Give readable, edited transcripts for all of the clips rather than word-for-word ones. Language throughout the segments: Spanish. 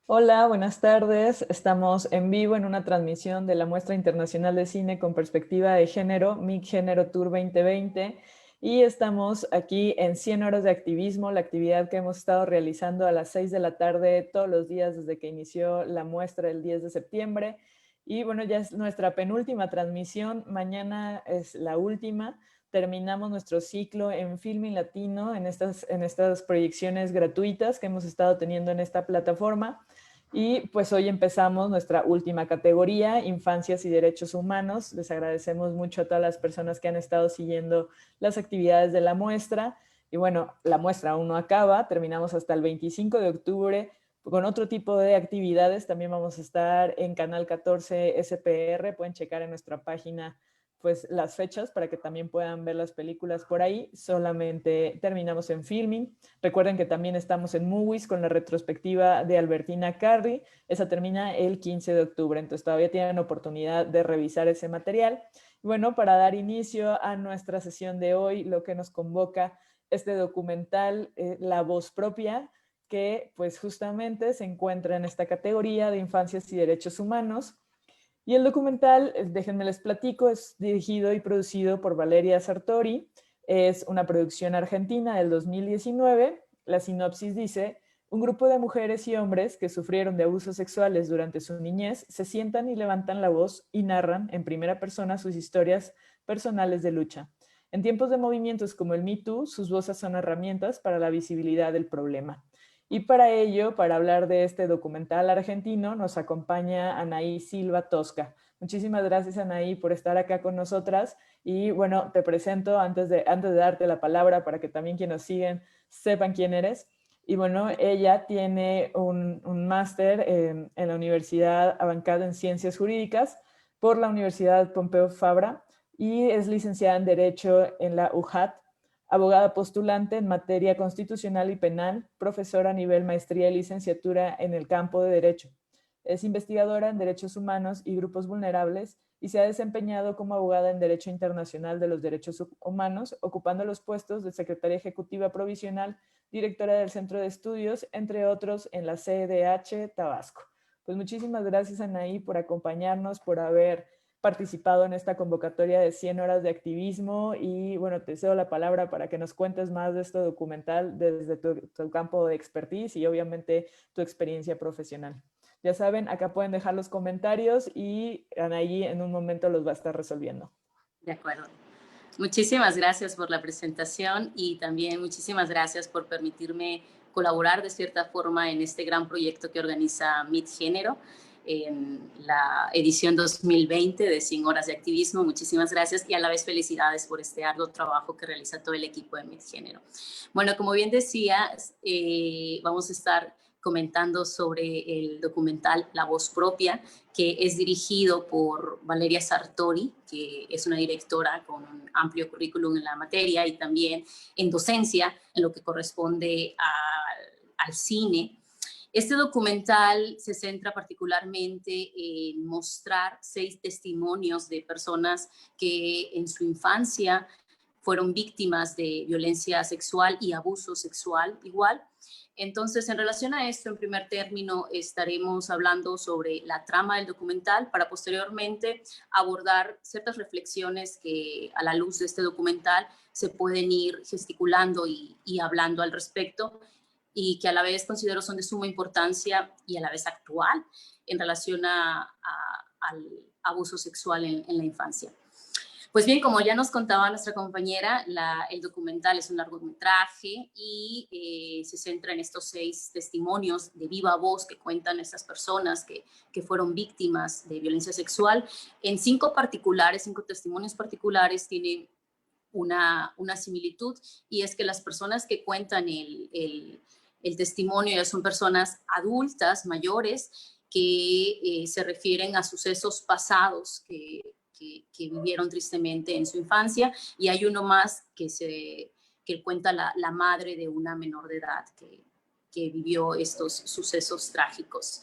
Hola, buenas tardes. Estamos en vivo en una transmisión de la Muestra Internacional de Cine con Perspectiva de Género, MIC Género Tour 2020, y estamos aquí en 100 horas de activismo, la actividad que hemos estado realizando a las 6 de la tarde todos los días desde que inició la muestra el 10 de septiembre. Y bueno, ya es nuestra penúltima transmisión, mañana es la última. Terminamos nuestro ciclo en Filming Latino, en estas proyecciones gratuitas que hemos estado teniendo en esta plataforma. Y pues hoy empezamos nuestra última categoría, infancias y derechos humanos. Les agradecemos mucho a todas las personas que han estado siguiendo las actividades de la muestra. Y bueno, la muestra aún no acaba, terminamos hasta el 25 de octubre con otro tipo de actividades. También vamos a estar en Canal 14 SPR, pueden checar en nuestra página pues las fechas para que también puedan ver las películas por ahí. Solamente terminamos en Filming. Recuerden que también estamos en Movies con la retrospectiva de Albertina Carri. Esa termina el 15 de octubre, entonces todavía tienen oportunidad de revisar ese material. Bueno, para dar inicio a nuestra sesión de hoy, lo que nos convoca este documental, La Voz Propia, que pues justamente se encuentra en esta categoría de infancias y derechos humanos. Y el documental, déjenme les platico, es dirigido y producido por Valeria Sartori. Es una producción argentina del 2019. La sinopsis dice: un grupo de mujeres y hombres que sufrieron de abusos sexuales durante su niñez se sientan y levantan la voz y narran en primera persona sus historias personales de lucha. En tiempos de movimientos como el Me Too, sus voces son herramientas para la visibilidad del problema. Y para ello, para hablar de este documental argentino, nos acompaña Anaí Silva Tosca. Muchísimas gracias, Anaí, por estar acá con nosotras. Y bueno, te presento antes de darte la palabra para que también quienes nos siguen sepan quién eres. Y bueno, ella tiene un máster en la Universidad Abancada en Ciencias Jurídicas por la Universidad Pompeu Fabra y es licenciada en Derecho en la UJAT, abogada postulante en materia constitucional y penal, profesora a nivel maestría y licenciatura en el campo de Derecho. Es investigadora en Derechos Humanos y Grupos Vulnerables y se ha desempeñado como abogada en Derecho Internacional de los Derechos Humanos, ocupando los puestos de Secretaria Ejecutiva Provisional, directora del Centro de Estudios, entre otros, en la CDH Tabasco. Pues muchísimas gracias, Anaí, por acompañarnos, por haber participado en esta convocatoria de 100 horas de activismo y bueno, te cedo la palabra para que nos cuentes más de este documental desde tu campo de expertise y obviamente tu experiencia profesional. Ya saben, acá pueden dejar los comentarios y Anaí en un momento los va a estar resolviendo. De acuerdo. Muchísimas gracias por la presentación y también muchísimas gracias por permitirme colaborar de cierta forma en este gran proyecto que organiza MIT Género en la edición 2020 de 100 horas de activismo. Muchísimas gracias y a la vez felicidades por este arduo trabajo que realiza todo el equipo de MIT Género. Bueno, como bien decías, vamos a estar comentando sobre el documental La Voz Propia, que es dirigido por Valeria Sartori, que es una directora con un amplio currículum en la materia y también en docencia, en lo que corresponde al cine. Este documental se centra particularmente en mostrar 6 testimonios de personas que en su infancia fueron víctimas de violencia sexual y abuso sexual igual. Entonces, en relación a esto, en primer término, estaremos hablando sobre la trama del documental para posteriormente abordar ciertas reflexiones que a la luz de este documental se pueden ir gesticulando y hablando al respecto y que a la vez considero son de suma importancia y a la vez actual en relación al abuso sexual en la infancia. Pues bien, como ya nos contaba nuestra compañera, el documental es un largometraje y se centra en estos 6 testimonios de viva voz que cuentan estas personas que fueron víctimas de violencia sexual. En 5 testimonios particulares tienen una similitud y es que las personas que cuentan el testimonio ya son personas adultas, mayores, que se refieren a sucesos pasados que vivieron tristemente en su infancia, y hay uno más que cuenta la madre de una menor de edad que vivió estos sucesos trágicos.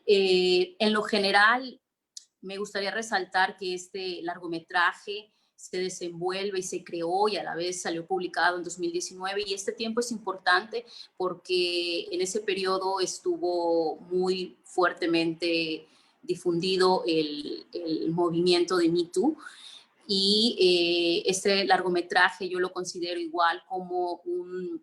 En lo general, me gustaría resaltar que este largometraje se desenvuelve y se creó y a la vez salió publicado en 2019. Y este tiempo es importante porque en ese periodo estuvo muy fuertemente difundido el movimiento de Me Too. Y este largometraje yo lo considero igual como un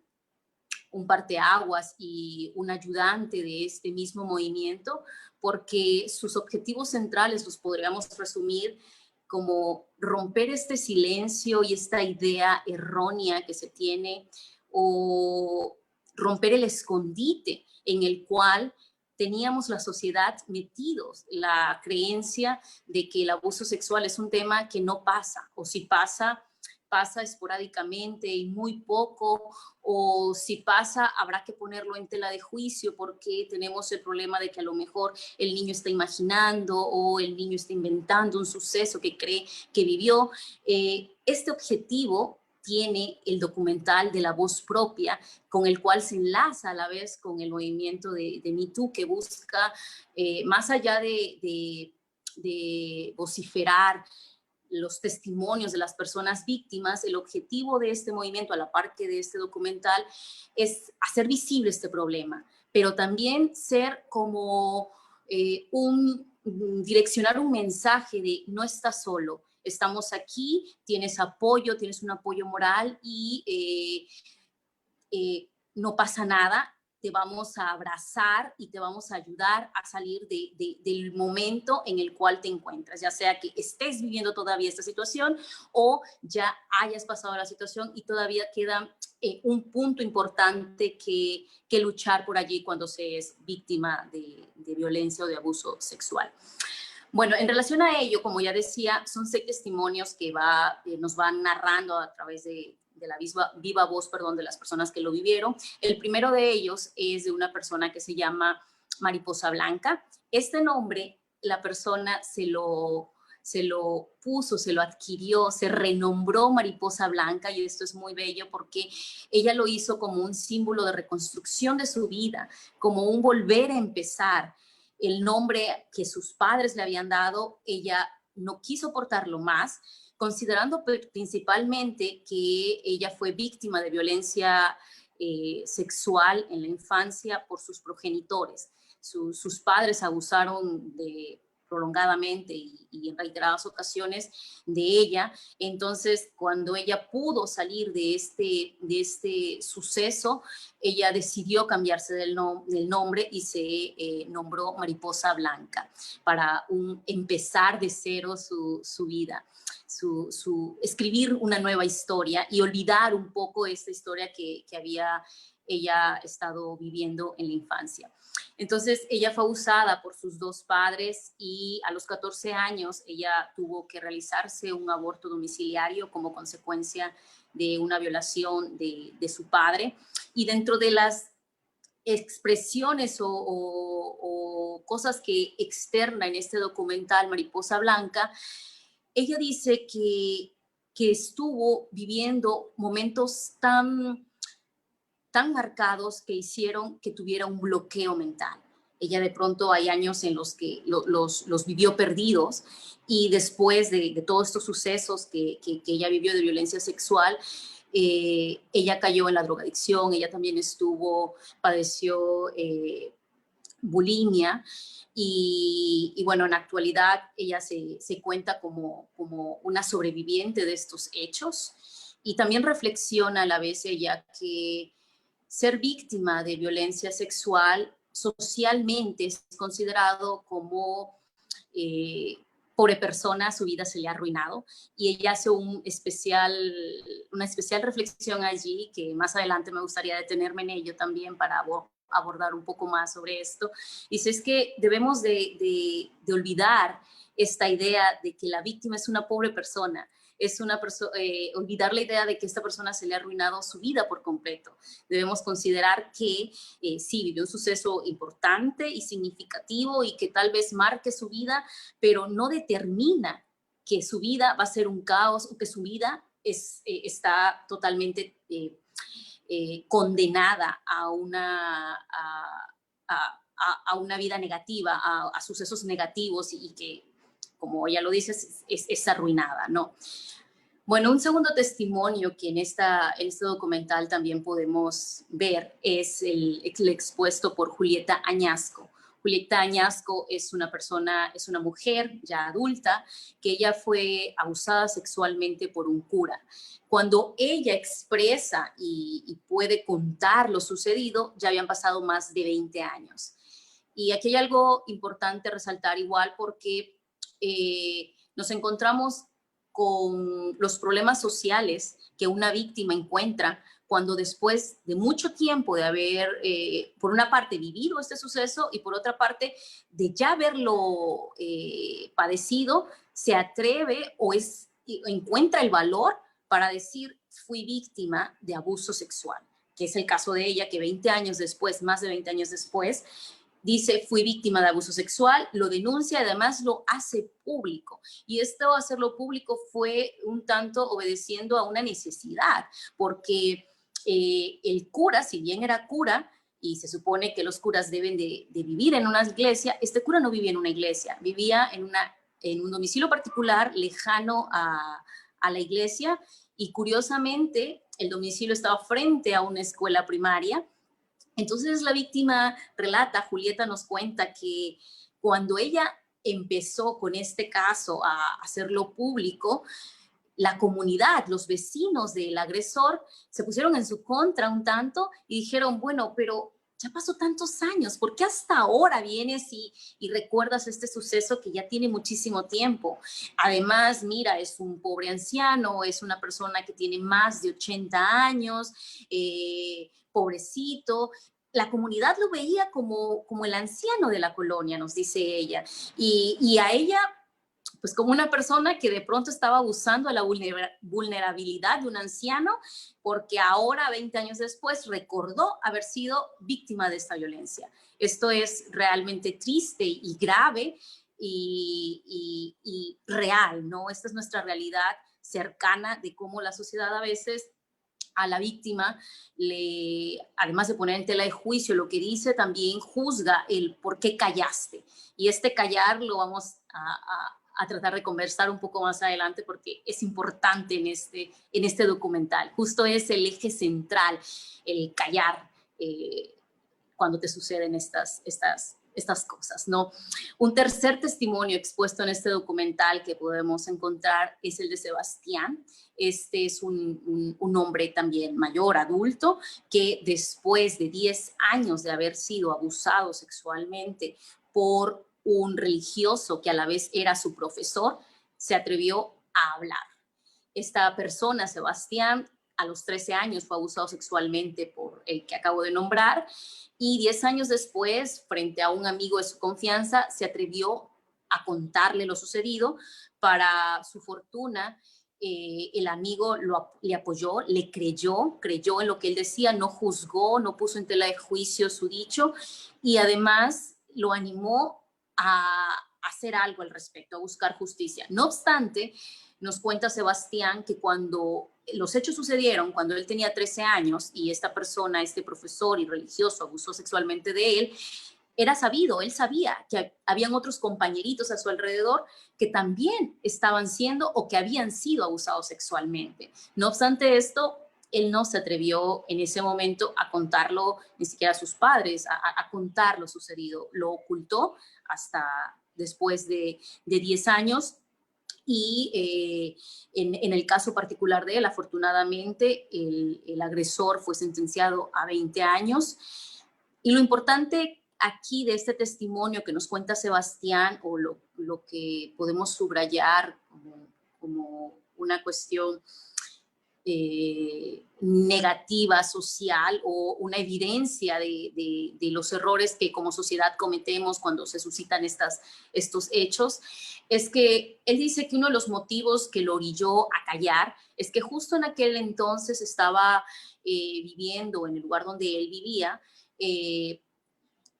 parteaguas y un ayudante de este mismo movimiento, porque sus objetivos centrales los podríamos resumir como romper este silencio y esta idea errónea que se tiene, o romper el escondite en el cual teníamos la sociedad metidos, la creencia de que el abuso sexual es un tema que no pasa, o si pasa, pasa esporádicamente y muy poco, o si pasa habrá que ponerlo en tela de juicio porque tenemos el problema de que a lo mejor el niño está imaginando o el niño está inventando un suceso que cree que vivió. Este objetivo tiene el documental de la voz propia, con el cual se enlaza a la vez con el movimiento de Me Too, que busca, más allá de vociferar los testimonios de las personas víctimas, el objetivo de este movimiento, a la par que de este documental, es hacer visible este problema, pero también ser como direccionar un mensaje de no estás solo, estamos aquí, tienes apoyo, tienes un apoyo moral y no pasa nada, te vamos a abrazar y te vamos a ayudar a salir del momento en el cual te encuentras, ya sea que estés viviendo todavía esta situación o ya hayas pasado la situación y todavía queda un punto importante que luchar por allí cuando se es víctima de violencia o de abuso sexual. Bueno, en relación a ello, como ya decía, son 6 testimonios que nos van narrando a través de la viva voz, perdón, de las personas que lo vivieron. El primero de ellos es de una persona que se llama Mariposa Blanca. Este nombre, la persona se lo puso, se lo adquirió, se renombró Mariposa Blanca, y esto es muy bello porque ella lo hizo como un símbolo de reconstrucción de su vida, como un volver a empezar. El nombre que sus padres le habían dado, ella no quiso portarlo más, considerando principalmente que ella fue víctima de violencia sexual en la infancia por sus progenitores. Sus padres abusaron prolongadamente y en reiteradas ocasiones de ella. Entonces, cuando ella pudo salir de este suceso, ella decidió cambiarse del nombre y se nombró Mariposa Blanca para empezar de cero su vida. Escribir una nueva historia y olvidar un poco esta historia que había ella estado viviendo en la infancia. Entonces, ella fue abusada por sus 2 padres y a los 14 años ella tuvo que realizarse un aborto domiciliario como consecuencia de una violación de su padre. Y dentro de las expresiones o cosas que externa en este documental Mariposa Blanca, ella dice que estuvo viviendo momentos tan marcados que hicieron que tuviera un bloqueo mental. Ella de pronto hay años en los que los vivió perdidos, y después de todos estos sucesos que ella vivió de violencia sexual, ella cayó en la drogadicción, ella también padeció bulimia, y bueno, en la actualidad ella se cuenta como una sobreviviente de estos hechos, y también reflexiona a la vez ella que ser víctima de violencia sexual socialmente es considerado como pobre persona, su vida se le ha arruinado, y ella hace una especial reflexión allí, que más adelante me gustaría detenerme en ello también para abordar un poco más sobre esto. Dice, es que debemos de olvidar esta idea de que la víctima es una pobre persona, olvidar la idea de que esta persona se le ha arruinado su vida por completo. Debemos considerar que sí, vivió un suceso importante y significativo y que tal vez marque su vida, pero no determina que su vida va a ser un caos o que su vida está totalmente condenada a una vida negativa, a sucesos negativos, y que, como ella lo dice, es arruinada, ¿no? Bueno, un segundo testimonio que en este documental también podemos ver es el expuesto por Julieta Añasco. Julieta Añasco es una persona, es una mujer ya adulta, que ella fue abusada sexualmente por un cura. Cuando ella expresa y puede contar lo sucedido, ya habían pasado más de 20 años. Y aquí hay algo importante resaltar igual porque nos encontramos con los problemas sociales que una víctima encuentra cuando después de mucho tiempo de haber, por una parte, vivido este suceso y por otra parte, de ya haberlo padecido, se atreve encuentra el valor para decir, fui víctima de abuso sexual, que es el caso de ella, que 20 años después, más de 20 años después, dice, fui víctima de abuso sexual, lo denuncia y además lo hace público. Y esto, hacerlo público, fue un tanto obedeciendo a una necesidad, porque el cura, si bien era cura, y se supone que los curas deben de vivir en una iglesia, este cura no vivía en una iglesia, vivía en un domicilio particular lejano a la iglesia, y curiosamente el domicilio estaba frente a una escuela primaria. Entonces la víctima relata, Julieta nos cuenta que cuando ella empezó con este caso a hacerlo público, la comunidad, los vecinos del agresor se pusieron en su contra un tanto y dijeron, bueno, pero ya pasó tantos años, ¿por qué hasta ahora vienes y recuerdas este suceso que ya tiene muchísimo tiempo? Además, mira, es un pobre anciano, es una persona que tiene más de 80 años, pobrecito. La comunidad lo veía como el anciano de la colonia, nos dice ella, y a ella pues como una persona que de pronto estaba abusando de la vulnerabilidad de un anciano, porque ahora, 20 años después, recordó haber sido víctima de esta violencia. Esto es realmente triste y grave y real, ¿no? Esta es nuestra realidad cercana de cómo la sociedad a veces a la víctima, además de poner en tela de juicio lo que dice, también juzga el por qué callaste. Y este callar lo vamos a tratar de conversar un poco más adelante porque es importante en este documental. Justo es el eje central, el callar cuando te suceden estas cosas, ¿no? Un tercer testimonio expuesto en este documental que podemos encontrar es el de Sebastián. Este es un hombre también mayor, adulto, que después de 10 años de haber sido abusado sexualmente por un religioso que a la vez era su profesor, se atrevió a hablar. Esta persona, Sebastián, a los 13 años fue abusado sexualmente por el que acabo de nombrar y 10 años después, frente a un amigo de su confianza, se atrevió a contarle lo sucedido. Para su fortuna, el amigo le apoyó, le creyó en lo que él decía, no juzgó, no puso en tela de juicio su dicho y además lo animó a hacer algo al respecto, a buscar justicia. No obstante, nos cuenta Sebastián que cuando los hechos sucedieron, cuando él tenía 13 años y esta persona, este profesor y religioso abusó sexualmente de él, era sabido, él sabía que habían otros compañeritos a su alrededor que también estaban siendo o que habían sido abusados sexualmente. No obstante esto, él no se atrevió en ese momento a contarlo ni siquiera a sus padres, a contar lo sucedido. Lo ocultó hasta después de 10 años y en el caso particular de él, afortunadamente, el agresor fue sentenciado a 20 años. Y lo importante aquí de este testimonio que nos cuenta Sebastián, o lo que podemos subrayar como una cuestión negativa social o una evidencia de los errores que como sociedad cometemos cuando se suscitan estos hechos, es que él dice que uno de los motivos que lo orilló a callar es que justo en aquel entonces estaba viviendo en el lugar donde él vivía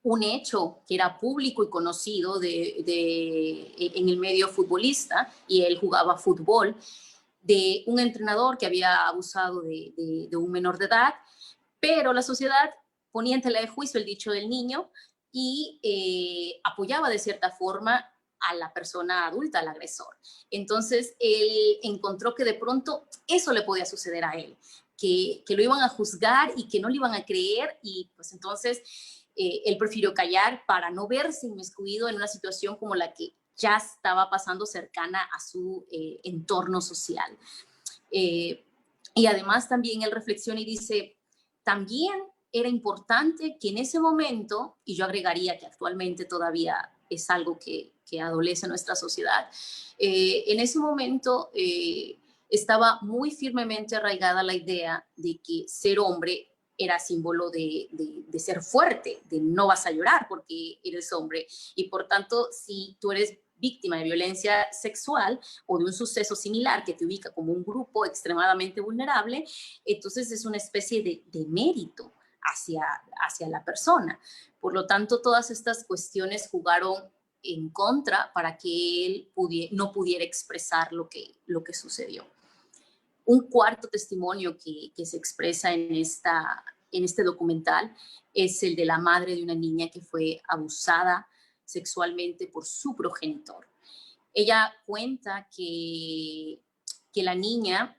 un hecho que era público y conocido en el medio futbolista, y él jugaba fútbol, de un entrenador que había abusado de un menor de edad, pero la sociedad ponía en tela de juicio el dicho del niño y apoyaba de cierta forma a la persona adulta, al agresor. Entonces, él encontró que de pronto eso le podía suceder a él, que lo iban a juzgar y que no le iban a creer, y pues entonces él prefirió callar para no verse inmiscuido en una situación como la que ya estaba pasando cercana a su entorno social. Y además también él reflexiona y dice, también era importante que en ese momento, y yo agregaría que actualmente todavía es algo que adolece nuestra sociedad, en ese momento estaba muy firmemente arraigada la idea de que ser hombre era símbolo de ser fuerte, de no vas a llorar porque eres hombre. Y por tanto, si tú eres víctima de violencia sexual o de un suceso similar que te ubica como un grupo extremadamente vulnerable, entonces es una especie de mérito hacia la persona. Por lo tanto, todas estas cuestiones jugaron en contra para que él no pudiera expresar lo que sucedió. Un cuarto testimonio que se expresa en este documental es el de la madre de una niña que fue abusada sexualmente por su progenitor. Ella cuenta que la niña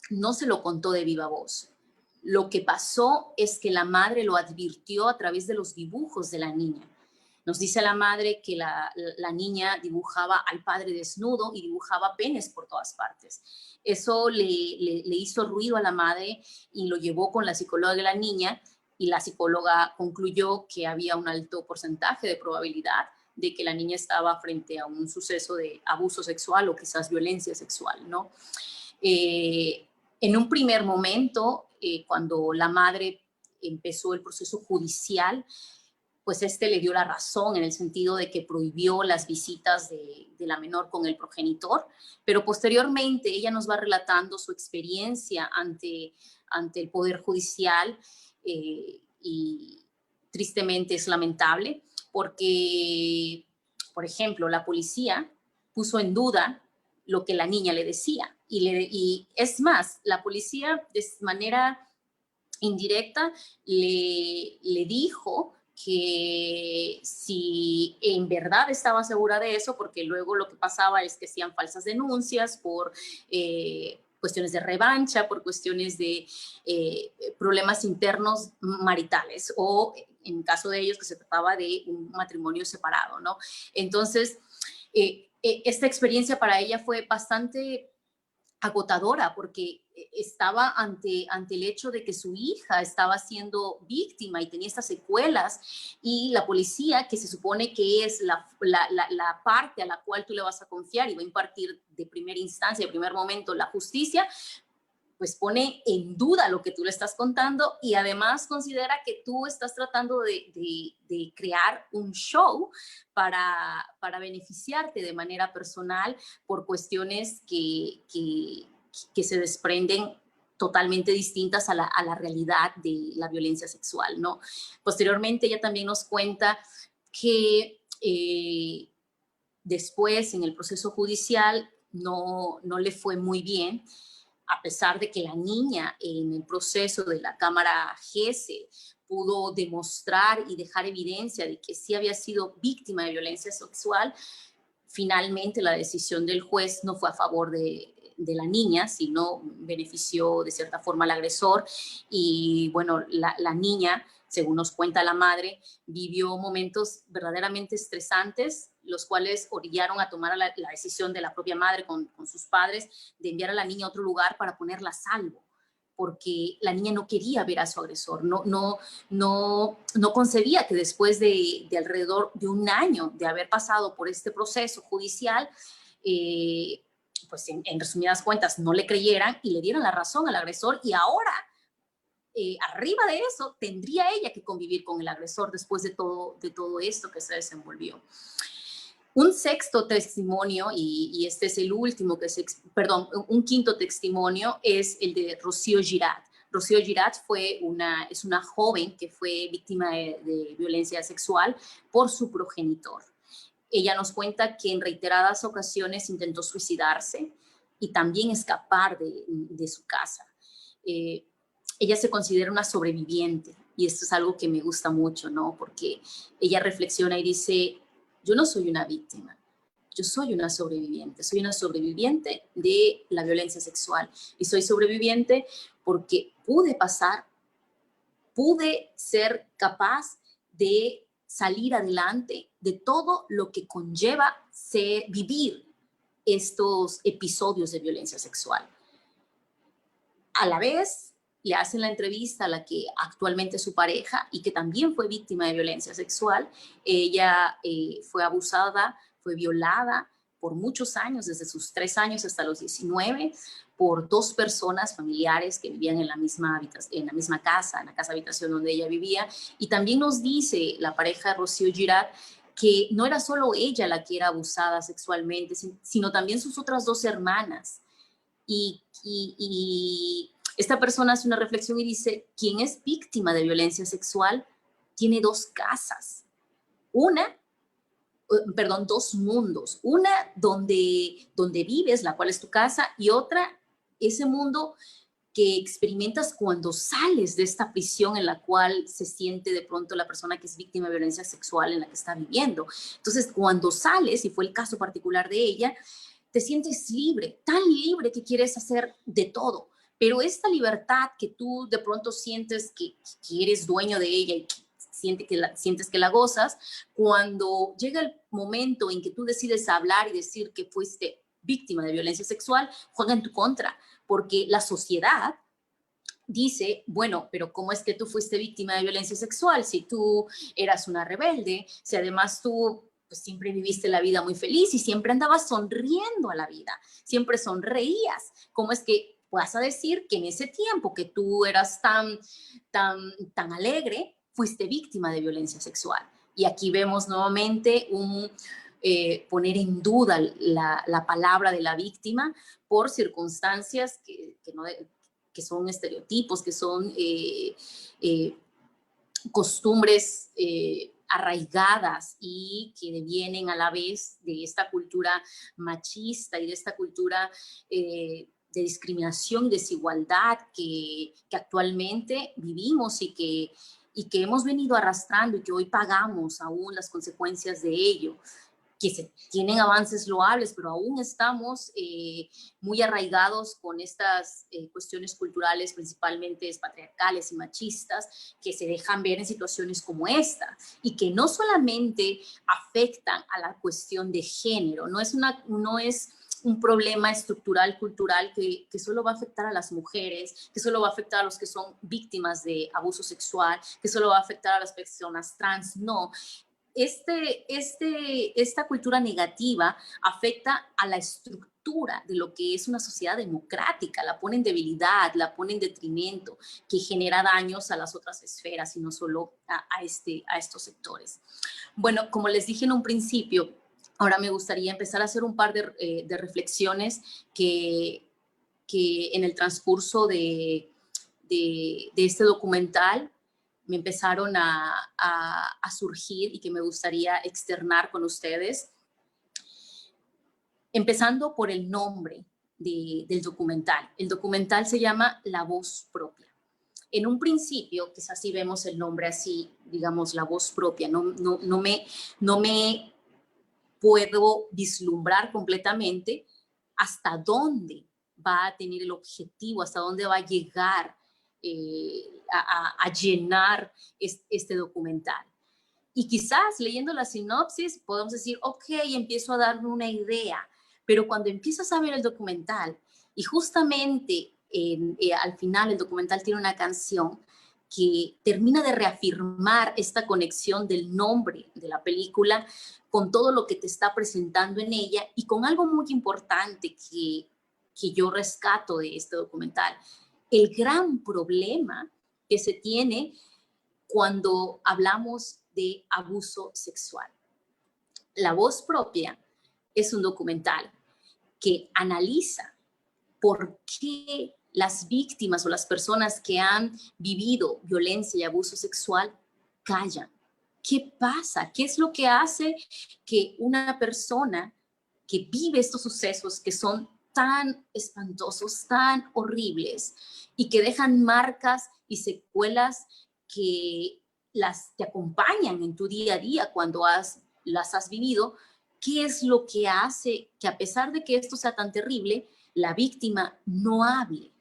no se lo contó de viva voz. Lo que pasó es que la madre lo advirtió a través de los dibujos de la niña. Nos dice la madre que la niña dibujaba al padre desnudo y dibujaba penes por todas partes. Eso le hizo ruido a la madre y lo llevó con la psicóloga de la niña, y la psicóloga concluyó que había un alto porcentaje de probabilidad de que la niña estaba frente a un suceso de abuso sexual o quizás violencia sexual, ¿no? En un primer momento, cuando la madre empezó el proceso judicial, pues le dio la razón en el sentido de que prohibió las visitas de la menor con el progenitor, pero posteriormente ella nos va relatando su experiencia ante el Poder Judicial, y tristemente es lamentable porque, por ejemplo, la policía puso en duda lo que la niña le decía, y es más, la policía de manera indirecta le dijo que si en verdad estaba segura de eso, porque luego lo que pasaba es que hacían falsas denuncias por cuestiones de revancha, por cuestiones de problemas internos maritales, o en caso de ellos que se trataba de un matrimonio separado, ¿no? Entonces, esta experiencia para ella fue bastante agotadora porque estaba ante el hecho de que su hija estaba siendo víctima y tenía estas secuelas, y la policía, que se supone que es la parte a la cual tú le vas a confiar y va a impartir de primera instancia, de primer momento, la justicia, pues pone en duda lo que tú le estás contando, y además considera que tú estás tratando de crear un show para beneficiarte de manera personal por cuestiones que se desprenden totalmente distintas a la realidad de la violencia sexual, ¿no? Posteriormente, ella también nos cuenta que después, en el proceso judicial, no le fue muy bien, a pesar de que la niña en el proceso de la Cámara GESE pudo demostrar y dejar evidencia de que sí había sido víctima de violencia sexual. Finalmente la decisión del juez no fue a favor de la niña, sino benefició de cierta forma al agresor. Y bueno, la niña, según nos cuenta la madre, vivió momentos verdaderamente estresantes, los cuales orillaron a tomar la decisión de la propia madre con sus padres de enviar a la niña a otro lugar para ponerla a salvo, porque la niña no quería ver a su agresor, no concebía que después de alrededor de un año de haber pasado por este proceso judicial, pues en resumidas cuentas no le creyeran y le dieran la razón al agresor, y ahora, arriba de eso, tendría ella que convivir con el agresor después de todo esto que se desenvolvió. Un sexto testimonio, y este es el último un quinto testimonio, es el de Rocío Girat. Rocío Girat es una joven que fue víctima de violencia sexual por su progenitor. Ella nos cuenta que en reiteradas ocasiones intentó suicidarse y también escapar de su casa. Ella se considera una sobreviviente, y esto es algo que me gusta mucho, ¿no? Porque ella reflexiona y dice: yo no soy una víctima, yo soy una sobreviviente de la violencia sexual y soy sobreviviente porque pude ser capaz de salir adelante de todo lo que conlleva vivir estos episodios de violencia sexual. A la vez, le hacen la entrevista a la que actualmente es su pareja y que también fue víctima de violencia sexual. Ella fue abusada, fue violada por muchos años, desde sus 3 años hasta los 19, por 2 personas familiares que vivían en la misma casa, en la casa habitación donde ella vivía. Y también nos dice la pareja Rocío Girard que no era solo ella la que era abusada sexualmente, sino también sus otras 2 hermanas. Y esta persona hace una reflexión y dice, quien es víctima de violencia sexual tiene 2 casas. 2 mundos. Una donde vives, la cual es tu casa, y otra, ese mundo que experimentas cuando sales de esta prisión en la cual se siente de pronto la persona que es víctima de violencia sexual en la que está viviendo. Entonces, cuando sales, y fue el caso particular de ella, te sientes libre, tan libre que quieres hacer de todo. Pero esta libertad que tú de pronto sientes que eres dueño de ella y sientes que la gozas, cuando llega el momento en que tú decides hablar y decir que fuiste víctima de violencia sexual, juega en tu contra, porque la sociedad dice, bueno, pero ¿cómo es que tú fuiste víctima de violencia sexual si tú eras una rebelde, si además tú pues, siempre viviste la vida muy feliz y siempre andabas sonriendo a la vida, siempre sonreías? ¿Cómo es que vas a decir que en ese tiempo que tú eras tan alegre, fuiste víctima de violencia sexual? Y aquí vemos nuevamente poner en duda la palabra de la víctima por circunstancias que son estereotipos, que son costumbres arraigadas y que devienen a la vez de esta cultura machista y de esta cultura de discriminación y desigualdad que actualmente vivimos y que hemos venido arrastrando y que hoy pagamos aún las consecuencias de ello, que se tienen avances loables, pero aún estamos muy arraigados con estas cuestiones culturales, principalmente patriarcales y machistas, que se dejan ver en situaciones como esta y que no solamente afectan a la cuestión de género, no es un problema estructural, cultural, que solo va a afectar a las mujeres, que solo va a afectar a los que son víctimas de abuso sexual, que solo va a afectar a las personas trans, no. Esta cultura negativa afecta a la estructura de lo que es una sociedad democrática, la pone en debilidad, la pone en detrimento, que genera daños a las otras esferas y no solo a estos sectores. Bueno, como les dije en un principio, ahora me gustaría empezar a hacer un par de reflexiones que en el transcurso de este documental me empezaron a surgir y que me gustaría externar con ustedes. Empezando por el nombre del documental. El documental se llama La Voz Propia. En un principio, quizás si vemos el nombre así, digamos, La Voz Propia, no me puedo vislumbrar completamente hasta dónde va a tener el objetivo, hasta dónde va a llegar a llenar este documental. Y quizás leyendo la sinopsis podemos decir, ok, empiezo a darme una idea, pero cuando empiezas a ver el documental y justamente al final el documental tiene una canción que termina de reafirmar esta conexión del nombre de la película con todo lo que te está presentando en ella y con algo muy importante que yo rescato de este documental. El gran problema que se tiene cuando hablamos de abuso sexual. La Voz Propia es un documental que analiza por qué las víctimas o las personas que han vivido violencia y abuso sexual callan. ¿Qué pasa? ¿Qué es lo que hace que una persona que vive estos sucesos que son tan espantosos, tan horribles y que dejan marcas y secuelas que te acompañan en tu día a día cuando las has vivido, ¿qué es lo que hace que a pesar de que esto sea tan terrible, la víctima no hable?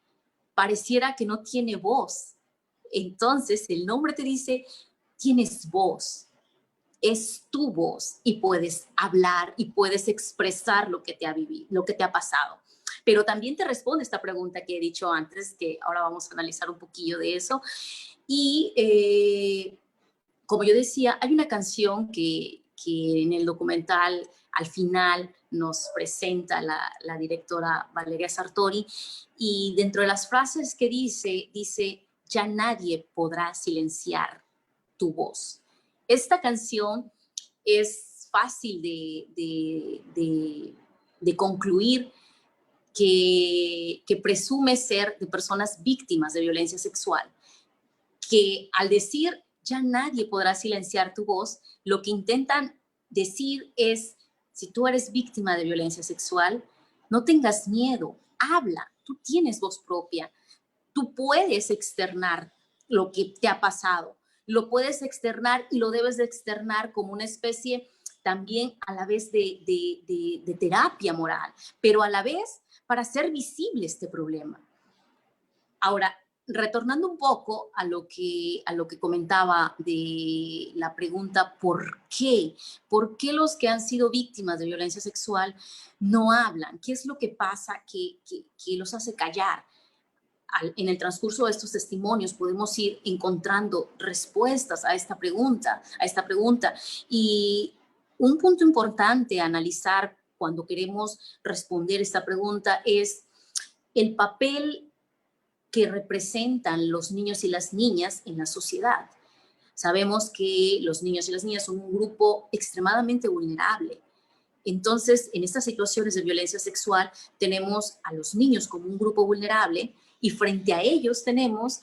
Pareciera que no tiene voz. Entonces el nombre te dice, tienes voz, es tu voz y puedes hablar y puedes expresar lo que te ha vivido, lo que te ha pasado. Pero también te responde esta pregunta que he dicho antes, que ahora vamos a analizar un poquillo de eso. Y como yo decía, hay una canción que en el documental al final nos presenta la directora Valeria Sartori, y dentro de las frases que dice, ya nadie podrá silenciar tu voz. Esta canción es fácil de concluir que presume ser de personas víctimas de violencia sexual, que al decir ya nadie podrá silenciar tu voz, lo que intentan decir es, si tú eres víctima de violencia sexual, no tengas miedo, habla, tú tienes voz propia, tú puedes externar lo que te ha pasado, lo puedes externar y lo debes de externar como una especie también a la vez de terapia moral, pero a la vez para hacer visible este problema. Ahora, retornando un poco a lo que comentaba de la pregunta ¿por qué? ¿Por qué los que han sido víctimas de violencia sexual no hablan? ¿Qué es lo que pasa que los hace callar? En el transcurso de estos testimonios podemos ir encontrando respuestas a esta pregunta, Y un punto importante a analizar cuando queremos responder esta pregunta es el papel que representan los niños y las niñas en la sociedad. Sabemos que los niños y las niñas son un grupo extremadamente vulnerable. Entonces, en estas situaciones de violencia sexual, tenemos a los niños como un grupo vulnerable y frente a ellos tenemos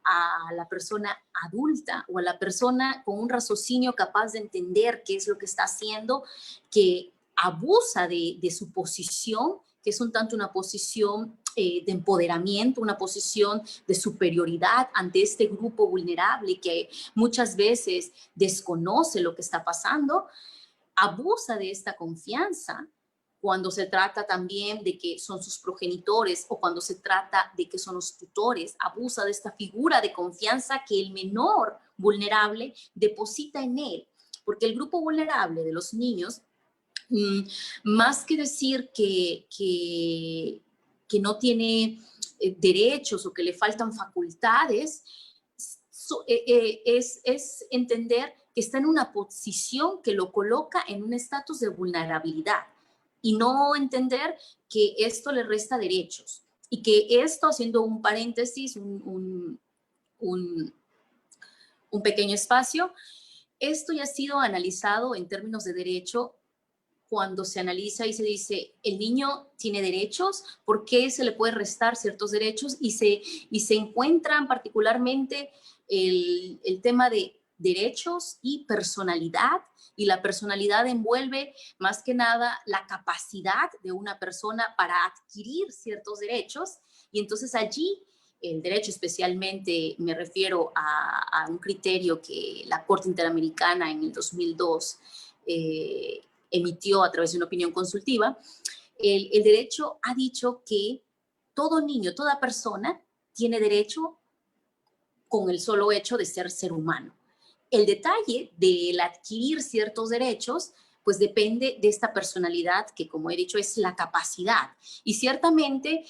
a la persona adulta o a la persona con un raciocinio capaz de entender qué es lo que está haciendo, que abusa de su posición, que es un tanto una posición de empoderamiento, una posición de superioridad ante este grupo vulnerable que muchas veces desconoce lo que está pasando, abusa de esta confianza cuando se trata también de que son sus progenitores o cuando se trata de que son los tutores, abusa de esta figura de confianza que el menor vulnerable deposita en él, porque el grupo vulnerable de los niños, más que decir que no tiene derechos o que le faltan facultades, es entender que está en una posición que lo coloca en un estatus de vulnerabilidad y no entender que esto le resta derechos y que esto, haciendo un paréntesis, un pequeño espacio, esto ya ha sido analizado en términos de derecho cuando se analiza y se dice, el niño tiene derechos, ¿por qué se le puede restar ciertos derechos? Y se encuentran particularmente el tema de derechos y personalidad, y la personalidad envuelve más que nada la capacidad de una persona para adquirir ciertos derechos, y entonces allí el derecho, especialmente me refiero a un criterio que la Corte Interamericana en el 2002 emitió a través de una opinión consultiva, el derecho ha dicho que todo niño, toda persona tiene derecho con el solo hecho de ser humano. El detalle del adquirir ciertos derechos pues depende de esta personalidad que, como he dicho, es la capacidad. Y ciertamente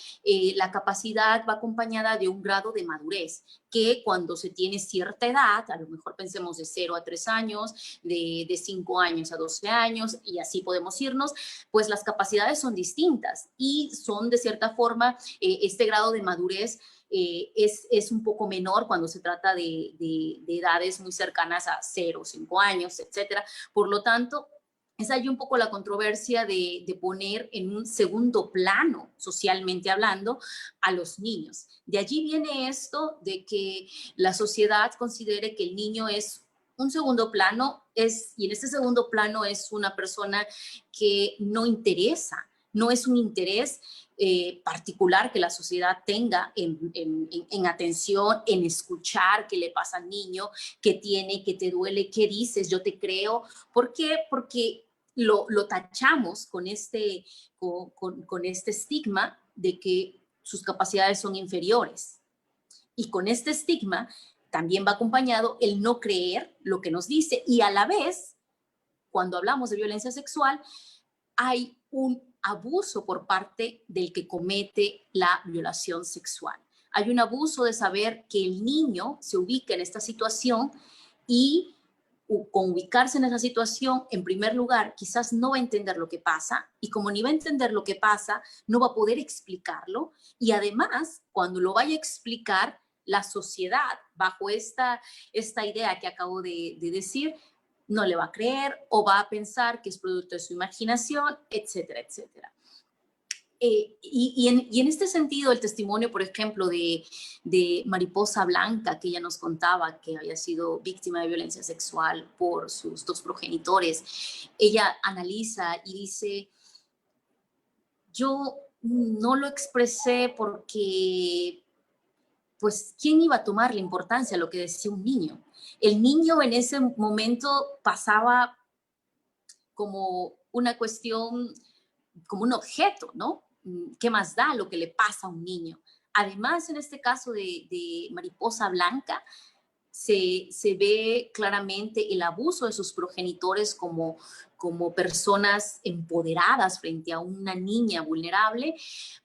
la capacidad va acompañada de un grado de madurez, que cuando se tiene cierta edad, a lo mejor pensemos de 0 a 3 años, de 5 años a 12 años, y así podemos irnos, pues las capacidades son distintas y son de cierta forma este grado de madurez es un poco menor cuando se trata de edades muy cercanas a 0, 5 años, etcétera. Por lo tanto, es ahí un poco la controversia de poner en un segundo plano, socialmente hablando, a los niños. De allí viene esto de que la sociedad considere que el niño es un segundo plano, y en este segundo plano es una persona que no interesa, no es un interés particular que la sociedad tenga en atención, en escuchar qué le pasa al niño, qué tiene, qué te duele, qué dices, yo te creo. ¿Por qué? Porque lo tachamos con este estigma de que sus capacidades son inferiores. Y con este estigma también va acompañado el no creer lo que nos dice. Y a la vez, cuando hablamos de violencia sexual, hay un abuso por parte del que comete la violación sexual. Hay un abuso de saber que el niño se ubica en esta situación y con ubicarse en esa situación, en primer lugar, quizás no va a entender lo que pasa, y como ni va a entender lo que pasa, no va a poder explicarlo, y además, cuando lo vaya a explicar, la sociedad, bajo esta idea que acabo de decir, no le va a creer o va a pensar que es producto de su imaginación, etcétera, etcétera. Y en este sentido, el testimonio, por ejemplo, de Mariposa Blanca, que ella nos contaba que había sido víctima de violencia sexual por sus dos progenitores, ella analiza y dice, yo no lo expresé porque, pues, ¿quién iba a tomar la importancia de lo que decía un niño? El niño en ese momento pasaba como una cuestión, como un objeto, ¿no? ¿Qué más da lo que le pasa a un niño? Además, en este caso de Mariposa Blanca, se ve claramente el abuso de sus progenitores como personas empoderadas frente a una niña vulnerable,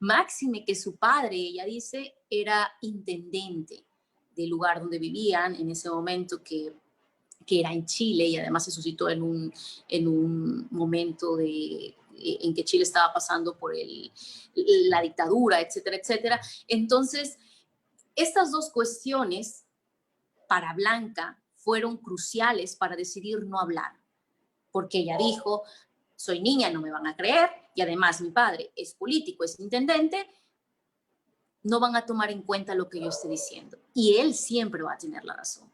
máxime que su padre, ella dice, era intendente del lugar donde vivían en ese momento que era en Chile y además se suscitó en un momento en que Chile estaba pasando por la dictadura, etcétera, etcétera. Entonces, estas dos cuestiones para Blanca fueron cruciales para decidir no hablar, porque ella dijo, soy niña, no me van a creer, y además mi padre es político, es intendente, no van a tomar en cuenta lo que yo esté diciendo. Y él siempre va a tener la razón.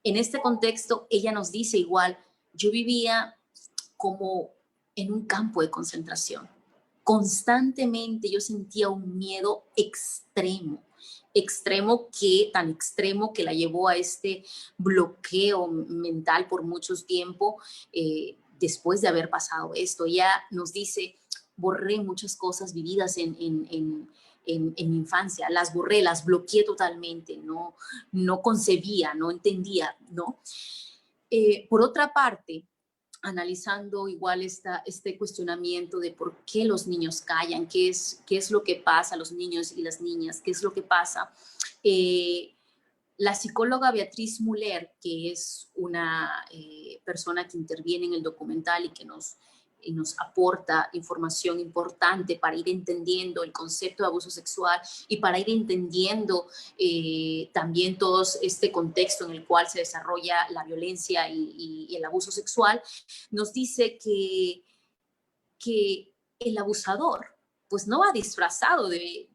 En este contexto, ella nos dice igual, yo vivía como en un campo de concentración. Constantemente yo sentía un miedo extremo, tan extremo que la llevó a este bloqueo mental por mucho tiempo después de haber pasado esto. Ella nos dice, borré muchas cosas vividas en mi infancia, las borré, las bloqueé totalmente, no concebía, no entendía, ¿no? Por otra parte, analizando igual este cuestionamiento de por qué los niños callan, qué es lo que pasa a los niños y las niñas, qué es lo que pasa. La psicóloga Beatriz Muller, que es una persona que interviene en el documental y que nos aporta información importante para ir entendiendo el concepto de abuso sexual y para ir entendiendo también todo este contexto en el cual se desarrolla la violencia y el abuso sexual, nos dice que el abusador pues no va disfrazado de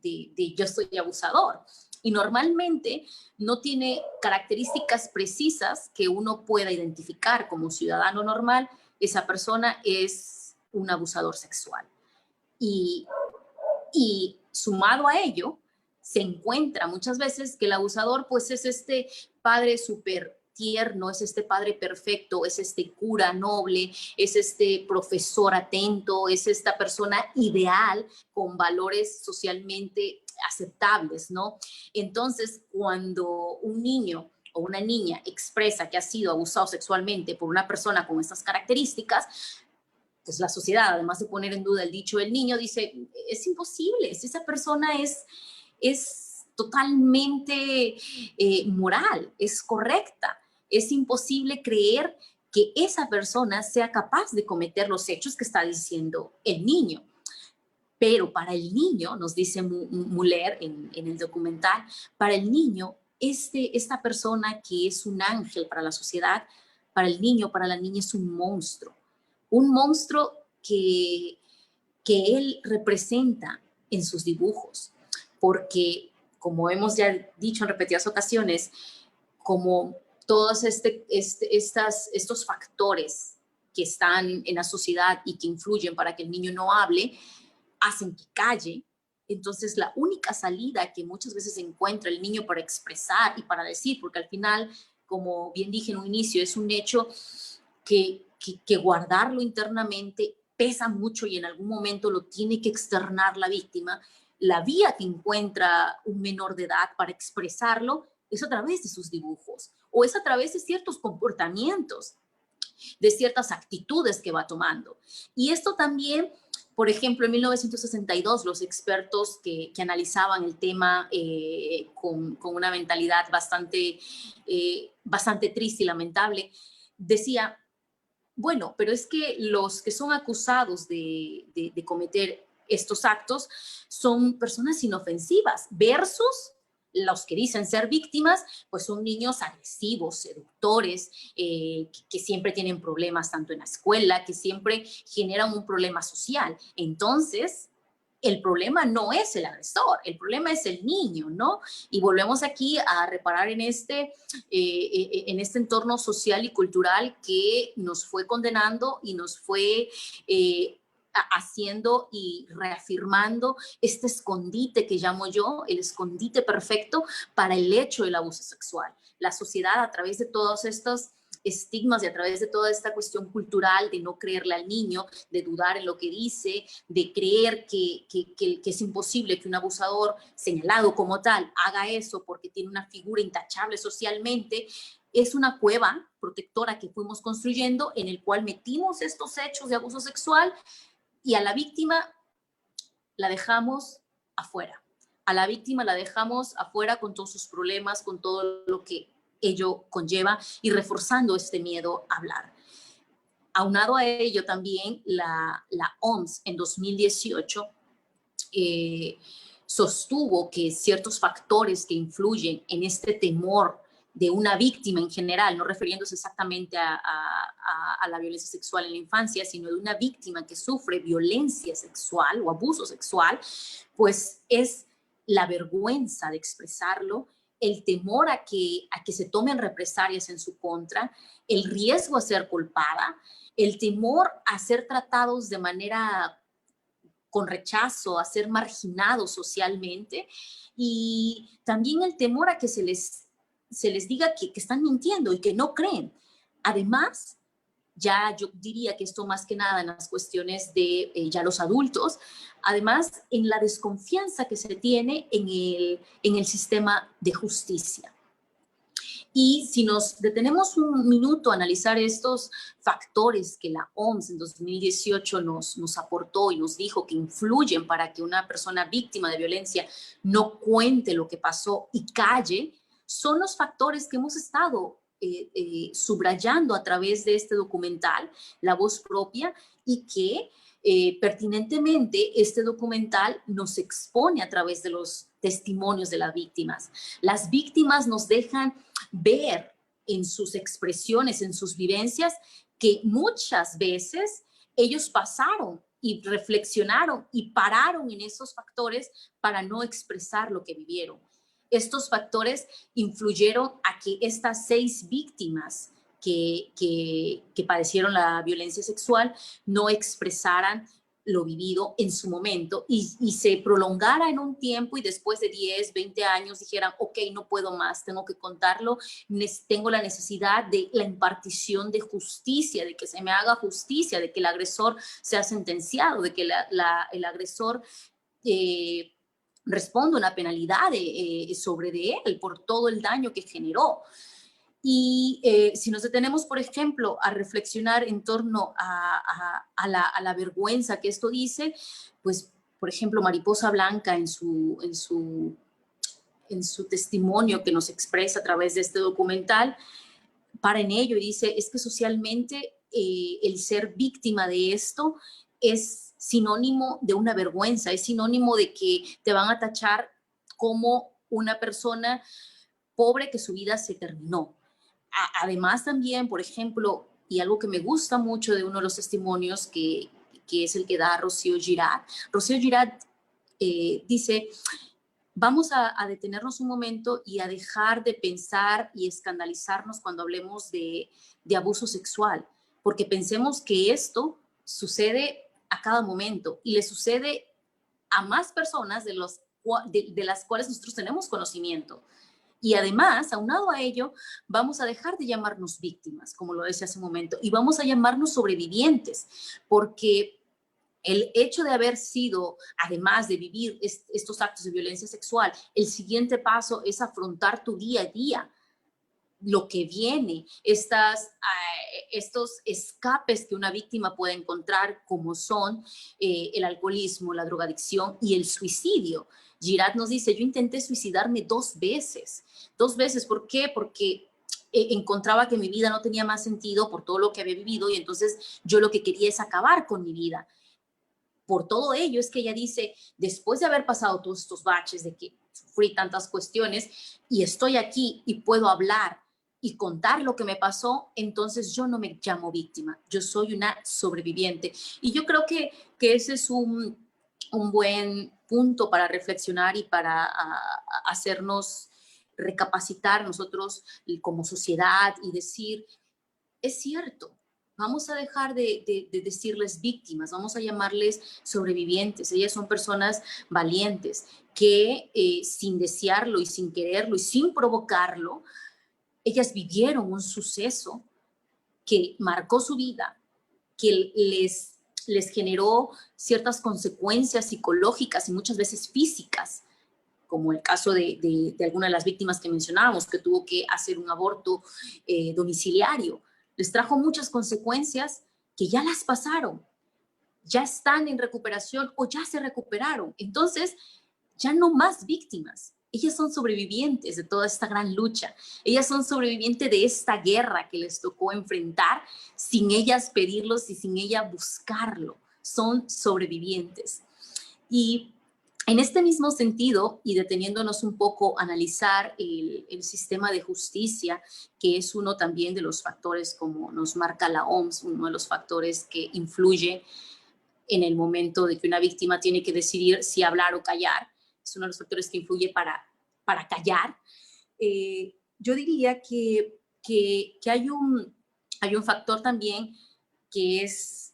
yo soy abusador, y normalmente no tiene características precisas que uno pueda identificar como ciudadano normal. Esa persona es un abusador sexual. Y sumado a ello, se encuentra muchas veces que el abusador pues es este padre súper tierno, es este padre perfecto, es este cura noble, es este profesor atento, es esta persona ideal con valores socialmente aceptables, ¿no? Entonces, cuando un niño o una niña expresa que ha sido abusado sexualmente por una persona con estas características, pues la sociedad, además de poner en duda el dicho del niño, dice, es imposible, si esa persona es totalmente moral, es correcta, es imposible creer que esa persona sea capaz de cometer los hechos que está diciendo el niño. Pero para el niño, nos dice Muller en el documental, para el niño, esta persona que es un ángel para la sociedad, para el niño, para la niña es un monstruo que él representa en sus dibujos, porque como hemos ya dicho en repetidas ocasiones, como todos estos factores que están en la sociedad y que influyen para que el niño no hable, hacen que calle. Entonces, la única salida que muchas veces encuentra el niño para expresar y para decir, porque al final, como bien dije en un inicio, es un hecho que que guardarlo internamente pesa mucho y en algún momento lo tiene que externar la víctima, la vía que encuentra un menor de edad para expresarlo es a través de sus dibujos o es a través de ciertos comportamientos, de ciertas actitudes que va tomando. Y esto también, por ejemplo, en 1962, los expertos que analizaban el tema con una mentalidad bastante triste y lamentable, decía, bueno, pero es que los que son acusados de cometer estos actos son personas inofensivas versus los que dicen ser víctimas, pues son niños agresivos, seductores, que siempre tienen problemas tanto en la escuela, que siempre generan un problema social. Entonces, el problema no es el agresor, el problema es el niño, ¿no? Y volvemos aquí a reparar en este entorno social y cultural que nos fue condenando y nos fue haciendo y reafirmando este escondite que llamo yo, el escondite perfecto para el hecho del abuso sexual. La sociedad, a través de todos estos estigmas y a través de toda esta cuestión cultural de no creerle al niño, de dudar en lo que dice, de creer que es imposible que un abusador señalado como tal haga eso porque tiene una figura intachable socialmente, es una cueva protectora que fuimos construyendo en el cual metimos estos hechos de abuso sexual y a la víctima la dejamos afuera. A la víctima la dejamos afuera con todos sus problemas, con todo lo que ello conlleva y reforzando este miedo a hablar. Aunado a ello también la OMS en 2018 sostuvo que ciertos factores que influyen en este temor de una víctima en general, no refiriéndose exactamente a la violencia sexual en la infancia, sino de una víctima que sufre violencia sexual o abuso sexual, pues es la vergüenza de expresarlo, el temor a que se tomen represalias en su contra, el riesgo a ser culpada, el temor a ser tratados de manera con rechazo, a ser marginados socialmente y también el temor a que se les diga que están mintiendo y que no creen. Además, ya yo diría que esto más que nada en las cuestiones de ya los adultos, además en la desconfianza que se tiene en el sistema de justicia. Y si nos detenemos un minuto a analizar estos factores que la OMS en 2018 nos aportó y nos dijo que influyen para que una persona víctima de violencia no cuente lo que pasó y calle, son los factores que hemos estado subrayando a través de este documental, La Voz Propia, y que pertinentemente este documental nos expone a través de los testimonios de las víctimas. Las víctimas nos dejan ver en sus expresiones, en sus vivencias, que muchas veces ellos pasaron y reflexionaron y pararon en esos factores para no expresar lo que vivieron. Estos factores influyeron a que estas 6 víctimas que padecieron la violencia sexual no expresaran lo vivido en su momento y se prolongara en un tiempo y después de 10, 20 años dijeran, ok, no puedo más, tengo que contarlo, tengo la necesidad de la impartición de justicia, de que se me haga justicia, de que el agresor sea sentenciado, de que el agresor responda una penalidad sobre de él por todo el daño que generó. Y si nos detenemos, por ejemplo, a reflexionar en torno a la vergüenza que esto dice, pues, por ejemplo, Mariposa Blanca en su testimonio que nos expresa a través de este documental, para en ello y dice, es que socialmente el ser víctima de esto es sinónimo de una vergüenza, es sinónimo de que te van a tachar como una persona pobre que su vida se terminó. Además también, por ejemplo, y algo que me gusta mucho de uno de los testimonios que es el que da Rocío Girat. Rocío Girat dice, vamos a detenernos un momento y a dejar de pensar y escandalizarnos cuando hablemos de abuso sexual, porque pensemos que esto sucede a cada momento y le sucede a más personas de las cuales nosotros tenemos conocimiento. Y además, aunado a ello, vamos a dejar de llamarnos víctimas, como lo decía hace un momento, y vamos a llamarnos sobrevivientes, porque el hecho de haber sido, además de vivir estos actos de violencia sexual, el siguiente paso es afrontar tu día a día, lo que viene, estos escapes que una víctima puede encontrar, como son el alcoholismo, la drogadicción y el suicidio. Girard nos dice, yo intenté suicidarme 2 veces. 2 veces, ¿por qué? Porque encontraba que mi vida no tenía más sentido por todo lo que había vivido y entonces yo lo que quería es acabar con mi vida. Por todo ello es que ella dice, después de haber pasado todos estos baches, de que sufrí tantas cuestiones y estoy aquí y puedo hablar y contar lo que me pasó, entonces yo no me llamo víctima, yo soy una sobreviviente. Y yo creo que ese es un buen punto para reflexionar y para hacernos recapacitar nosotros como sociedad y decir, es cierto, vamos a dejar de decirles víctimas, vamos a llamarles sobrevivientes. Ellas son personas valientes que sin desearlo y sin quererlo y sin provocarlo, ellas vivieron un suceso que marcó su vida, que les generó ciertas consecuencias psicológicas y muchas veces físicas, como el caso de alguna de las víctimas que mencionábamos, que tuvo que hacer un aborto domiciliario. Les trajo muchas consecuencias que ya las pasaron, ya están en recuperación o ya se recuperaron. Entonces, ya no más víctimas. Ellas son sobrevivientes de toda esta gran lucha. Ellas son sobrevivientes de esta guerra que les tocó enfrentar sin ellas pedirlos y sin ellas buscarlo. Son sobrevivientes. Y en este mismo sentido, y deteniéndonos un poco a analizar el sistema de justicia, que es uno también de los factores, como nos marca la OMS, uno de los factores que influye en el momento de que una víctima tiene que decidir si hablar o callar, es uno de los factores que influye para callar. Yo diría que hay un factor también que es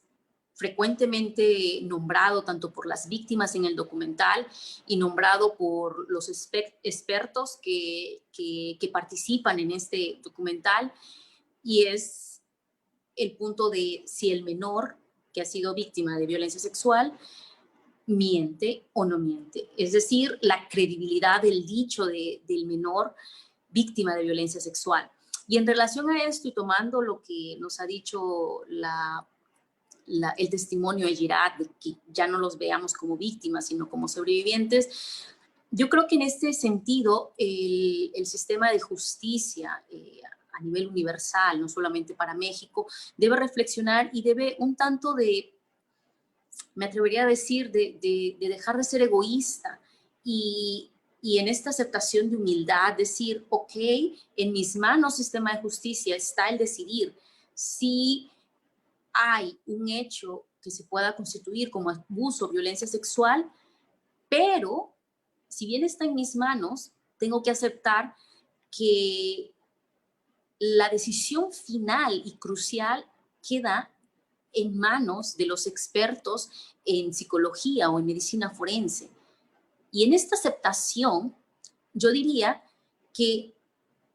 frecuentemente nombrado tanto por las víctimas en el documental y nombrado por los expertos que participan en este documental, y es el punto de si el menor que ha sido víctima de violencia sexual miente o no miente. Es decir, la credibilidad del dicho del menor víctima de violencia sexual. Y en relación a esto y tomando lo que nos ha dicho el testimonio de Girard, de que ya no los veamos como víctimas, sino como sobrevivientes, yo creo que en este sentido el sistema de justicia a nivel universal, no solamente para México, debe reflexionar y debe un tanto me atrevería a decir, de dejar de ser egoísta y en esta aceptación de humildad, decir, ok, en mis manos, sistema de justicia, está el decidir si hay un hecho que se pueda constituir como abuso o violencia sexual, pero si bien está en mis manos, tengo que aceptar que la decisión final y crucial queda en manos de los expertos en psicología o en medicina forense. Y en esta aceptación, yo diría que,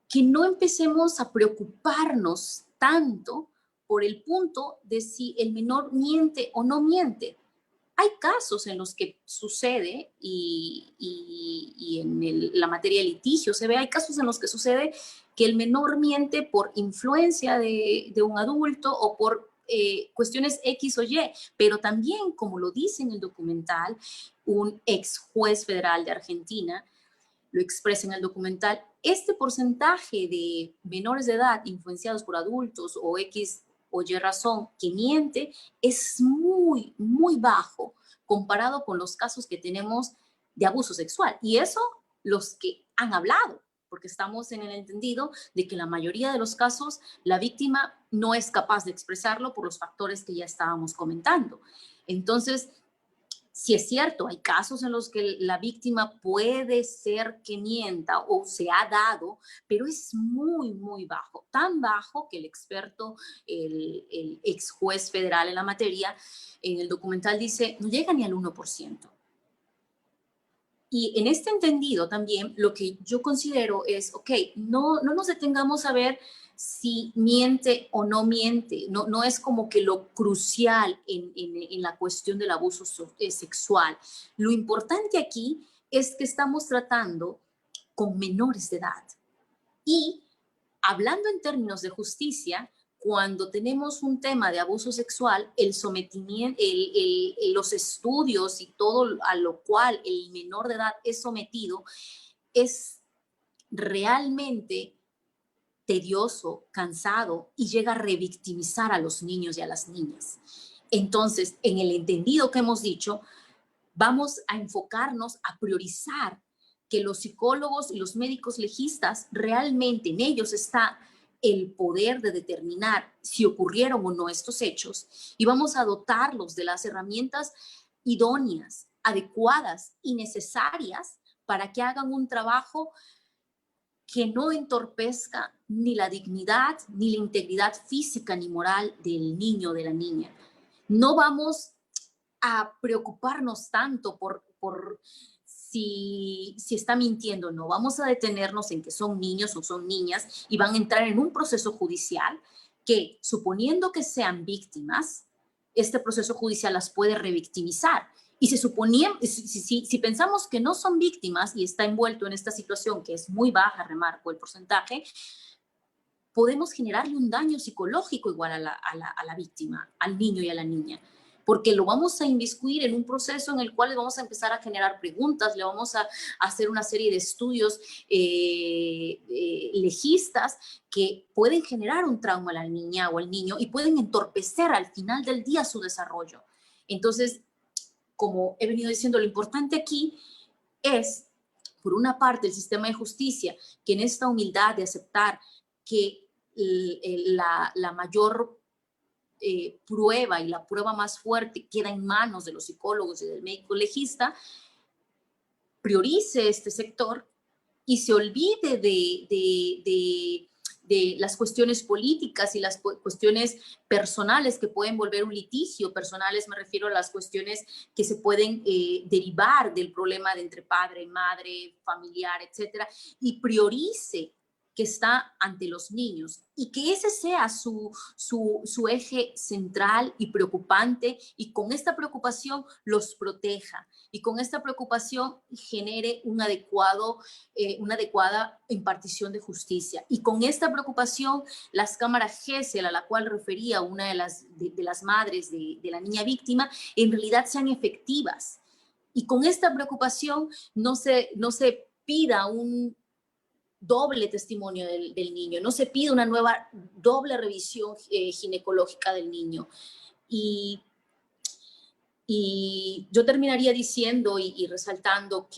que no empecemos a preocuparnos tanto por el punto de si el menor miente o no miente. Hay casos en los que sucede y en la materia de litigio se ve, hay casos en los que sucede que el menor miente por influencia de un adulto o por cuestiones X o Y, pero también, como lo dice en el documental, un ex juez federal de Argentina lo expresa en el documental, este porcentaje de menores de edad influenciados por adultos o X o Y razón que miente es muy, muy bajo comparado con los casos que tenemos de abuso sexual. Y eso los que han hablado, porque estamos en el entendido de que la mayoría de los casos la víctima no es capaz de expresarlo por los factores que ya estábamos comentando. Entonces, si es cierto, hay casos en los que la víctima puede ser que mienta o se ha dado, pero es muy, muy bajo, tan bajo que el experto, el ex juez federal en la materia, en el documental dice, no llega ni al 1%. Y en este entendido también lo que yo considero es, ok, no nos detengamos a ver si miente o no miente. No es como que lo crucial en la cuestión del abuso sexual. Lo importante aquí es que estamos tratando con menores de edad. Y hablando en términos de justicia, cuando tenemos un tema de abuso sexual, el sometimiento, los estudios y todo a lo cual el menor de edad es sometido es realmente tedioso, cansado y llega a revictimizar a los niños y a las niñas. Entonces, en el entendido que hemos dicho, vamos a enfocarnos a priorizar que los psicólogos y los médicos legistas realmente en ellos está el poder de determinar si ocurrieron o no estos hechos y vamos a dotarlos de las herramientas idóneas, adecuadas y necesarias para que hagan un trabajo que no entorpezca ni la dignidad, ni la integridad física ni moral del niño o de la niña. No vamos a preocuparnos tanto por si está mintiendo o no. Vamos a detenernos en que son niños o son niñas y van a entrar en un proceso judicial que, suponiendo que sean víctimas, este proceso judicial las puede revictimizar. Y si pensamos que no son víctimas y está envuelto en esta situación que es muy baja, remarco el porcentaje, podemos generarle un daño psicológico igual a la víctima, al niño y a la niña, porque lo vamos a inmiscuir en un proceso en el cual le vamos a empezar a generar preguntas, le vamos a hacer una serie de estudios legistas que pueden generar un trauma a la niña o al niño y pueden entorpecer al final del día su desarrollo. Entonces, como he venido diciendo, lo importante aquí es, por una parte, el sistema de justicia, que en esta humildad de aceptar que la mayor prueba y la prueba más fuerte queda en manos de los psicólogos y del médico legista, priorice este sector y se olvide de las cuestiones políticas y las cuestiones personales que pueden volver un litigio. Personales me refiero a las cuestiones que se pueden derivar del problema de entre padre, madre, familiar, etcétera, y priorice que está ante los niños y que ese sea su eje central y preocupante, y con esta preocupación los proteja y con esta preocupación genere una adecuada impartición de justicia. Y con esta preocupación, las cámaras GESEL, a la cual refería una de las madres de la niña víctima, en realidad sean efectivas. Y con esta preocupación no se pida un doble testimonio del niño, no se pide una nueva doble revisión ginecológica del niño. Y yo terminaría diciendo y resaltando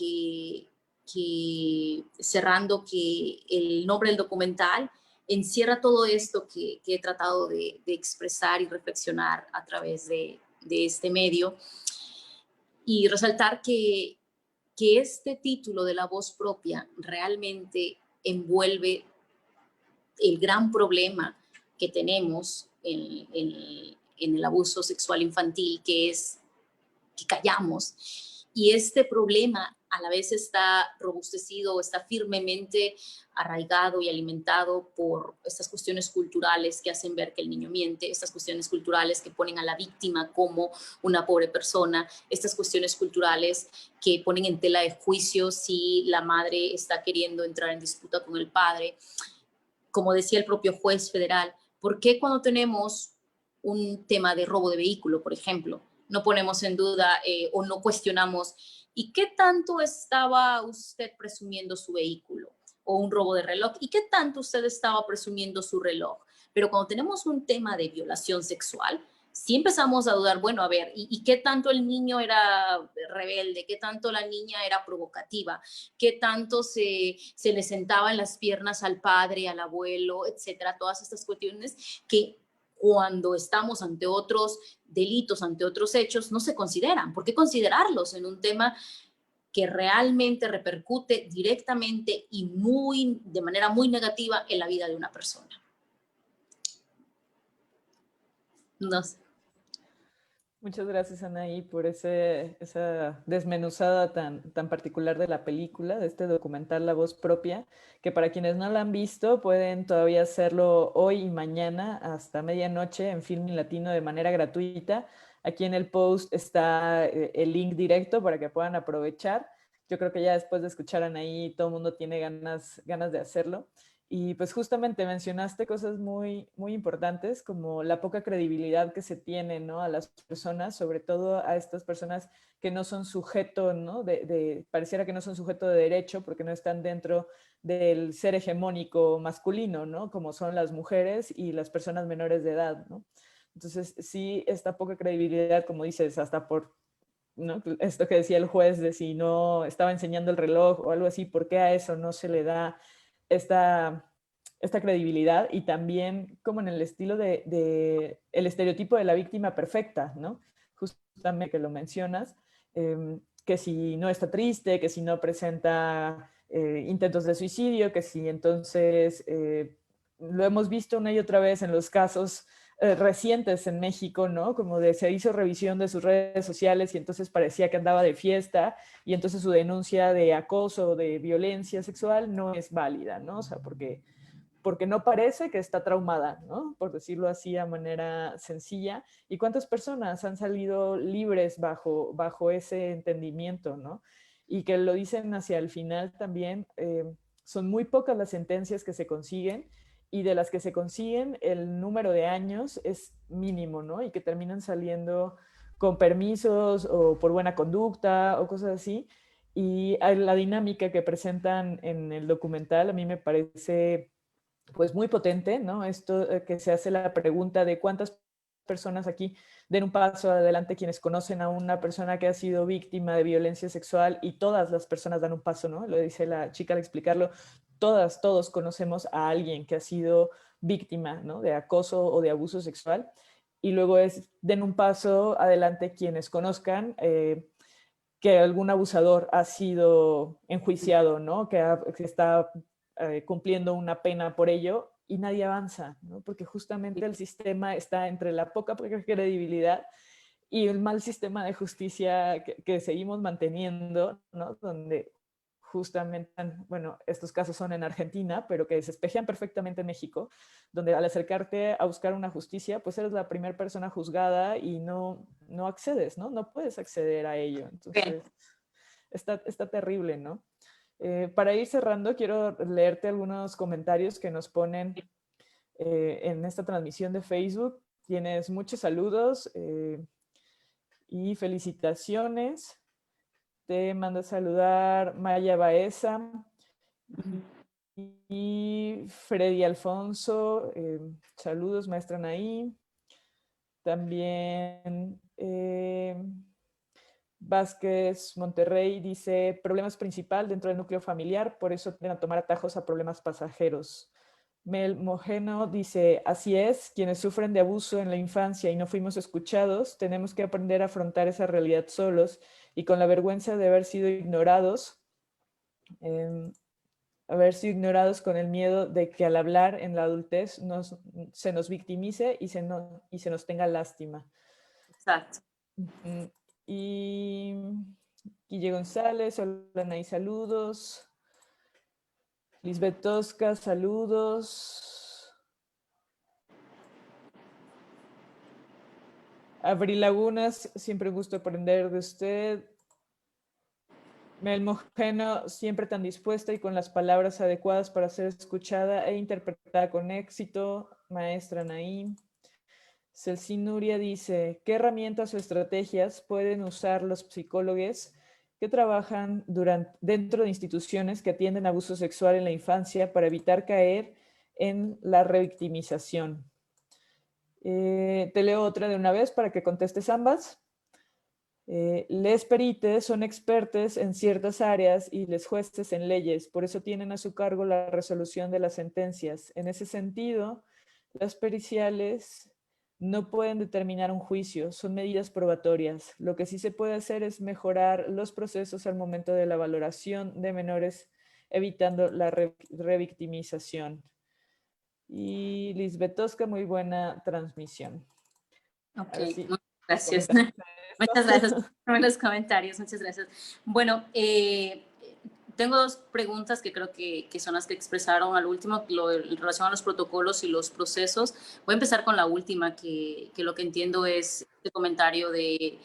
cerrando que el nombre del documental encierra todo esto que he tratado de expresar y reflexionar a través de este medio, y resaltar que este título de La Voz Propia realmente envuelve el gran problema que tenemos en el abuso sexual infantil, que es que callamos. Y este problema a la vez está robustecido, está firmemente arraigado y alimentado por estas cuestiones culturales que hacen ver que el niño miente, estas cuestiones culturales que ponen a la víctima como una pobre persona, estas cuestiones culturales que ponen en tela de juicio si la madre está queriendo entrar en disputa con el padre. Como decía el propio juez federal, ¿por qué cuando tenemos un tema de robo de vehículo, por ejemplo, no ponemos en duda o no cuestionamos y qué tanto estaba usted presumiendo su vehículo? O un robo de reloj, ¿y qué tanto usted estaba presumiendo su reloj? Pero cuando tenemos un tema de violación sexual, sí empezamos a dudar, bueno, a ver, ¿y qué tanto el niño era rebelde? ¿Qué tanto la niña era provocativa? ¿Qué tanto se le sentaba en las piernas al padre, al abuelo, etcétera? Todas estas cuestiones que cuando estamos ante otros delitos, ante otros hechos, no se consideran. ¿Por qué considerarlos en un tema que realmente repercute directamente y de manera muy negativa en la vida de una persona? No sé. Muchas gracias, Anaí, por esa desmenuzada tan particular de la película, de este documental La Voz Propia, que para quienes no la han visto pueden todavía hacerlo hoy y mañana hasta medianoche en Filmin Latino de manera gratuita. Aquí en el post está el link directo para que puedan aprovechar. Yo creo que ya después de escuchar a Anaí todo el mundo tiene ganas de hacerlo. Y pues justamente mencionaste cosas muy importantes como la poca credibilidad que se tiene, ¿no? A las personas, sobre todo a estas personas que no son sujeto, ¿no? Pareciera que no son sujeto de derecho porque no están dentro del ser hegemónico masculino, ¿no? Como son las mujeres y las personas menores de edad, ¿no? Entonces, sí, esta poca credibilidad, como dices, hasta por, ¿no? Esto que decía el juez de si no estaba enseñando el reloj o algo así, ¿por qué a eso no se le da esta, esta credibilidad? Y también como en el estilo el estereotipo de la víctima perfecta, ¿no? Justamente que lo mencionas, que si no está triste, que si no presenta intentos de suicidio, que si entonces lo hemos visto una y otra vez en los casos recientes en México, ¿no? Como de se hizo revisión de sus redes sociales y entonces parecía que andaba de fiesta y entonces su denuncia de acoso o de violencia sexual no es válida, ¿no? O sea, porque no parece que está traumada, ¿no? Por decirlo así a manera sencilla. ¿Y cuántas personas han salido libres bajo ese entendimiento, ¿no? Y que lo dicen hacia el final también, son muy pocas las sentencias que se consiguen y de las que se consiguen el número de años es mínimo, ¿no? Y que terminan saliendo con permisos o por buena conducta o cosas así. Y la dinámica que presentan en el documental a mí me parece pues muy potente, ¿no? Esto que se hace la pregunta de cuántas personas aquí den un paso adelante quienes conocen a una persona que ha sido víctima de violencia sexual y todas las personas dan un paso, ¿no? Lo dice la chica al explicarlo, todos conocemos a alguien que ha sido víctima, ¿no? De acoso o de abuso sexual y luego den un paso adelante quienes conozcan que algún abusador ha sido enjuiciado, ¿no? Que está cumpliendo una pena por ello y nadie avanza, ¿no? Porque justamente el sistema está entre la poca credibilidad y el mal sistema de justicia que seguimos manteniendo, ¿no? Donde justamente, bueno, estos casos son en Argentina, pero que se espejean perfectamente en México, donde al acercarte a buscar una justicia, pues eres la primera persona juzgada y no accedes, ¿no? No puedes acceder a ello. Entonces, está terrible, ¿no? Para ir cerrando, quiero leerte algunos comentarios que nos ponen en esta transmisión de Facebook. Tienes muchos saludos y felicitaciones. Te manda a saludar Maya Baeza y Freddy Alfonso. Saludos, maestra Naí. También Vázquez Monterrey dice, problemas principal dentro del núcleo familiar, por eso tienden a tomar atajos a problemas pasajeros. Mel Mojeno dice, así es, quienes sufren de abuso en la infancia y no fuimos escuchados, tenemos que aprender a afrontar esa realidad solos y con la vergüenza de eh, haber sido ignorados con el miedo de que al hablar en la adultez se nos victimice y se nos tenga lástima. Exacto. Y Guille González, hola Nay, saludos. Lisbeth Tosca, saludos. Abril Lagunas, siempre un gusto aprender de usted. Mel Mojeno, siempre tan dispuesta y con las palabras adecuadas para ser escuchada e interpretada con éxito. Maestra Naim. Celsin Nuria dice, ¿qué herramientas o estrategias pueden usar los psicólogos que trabajan dentro de instituciones que atienden abuso sexual en la infancia para evitar caer en la revictimización? Te leo otra de una vez para que contestes ambas. Les perites son expertos en ciertas áreas y les jueces en leyes, por eso tienen a su cargo la resolución de las sentencias. En ese sentido, las periciales no pueden determinar un juicio, son medidas probatorias. Lo que sí se puede hacer es mejorar los procesos al momento de la valoración de menores, evitando la revictimización. Y Lisbeth Tosca, muy buena transmisión. Ok, Ahora sí. muchas Gracias. comentarios a Muchas gracias por los comentarios. Muchas gracias. Bueno, tengo dos preguntas que creo que son las que expresaron al último, en relación a los protocolos y los procesos. Voy a empezar con la última, que lo que entiendo es este comentario de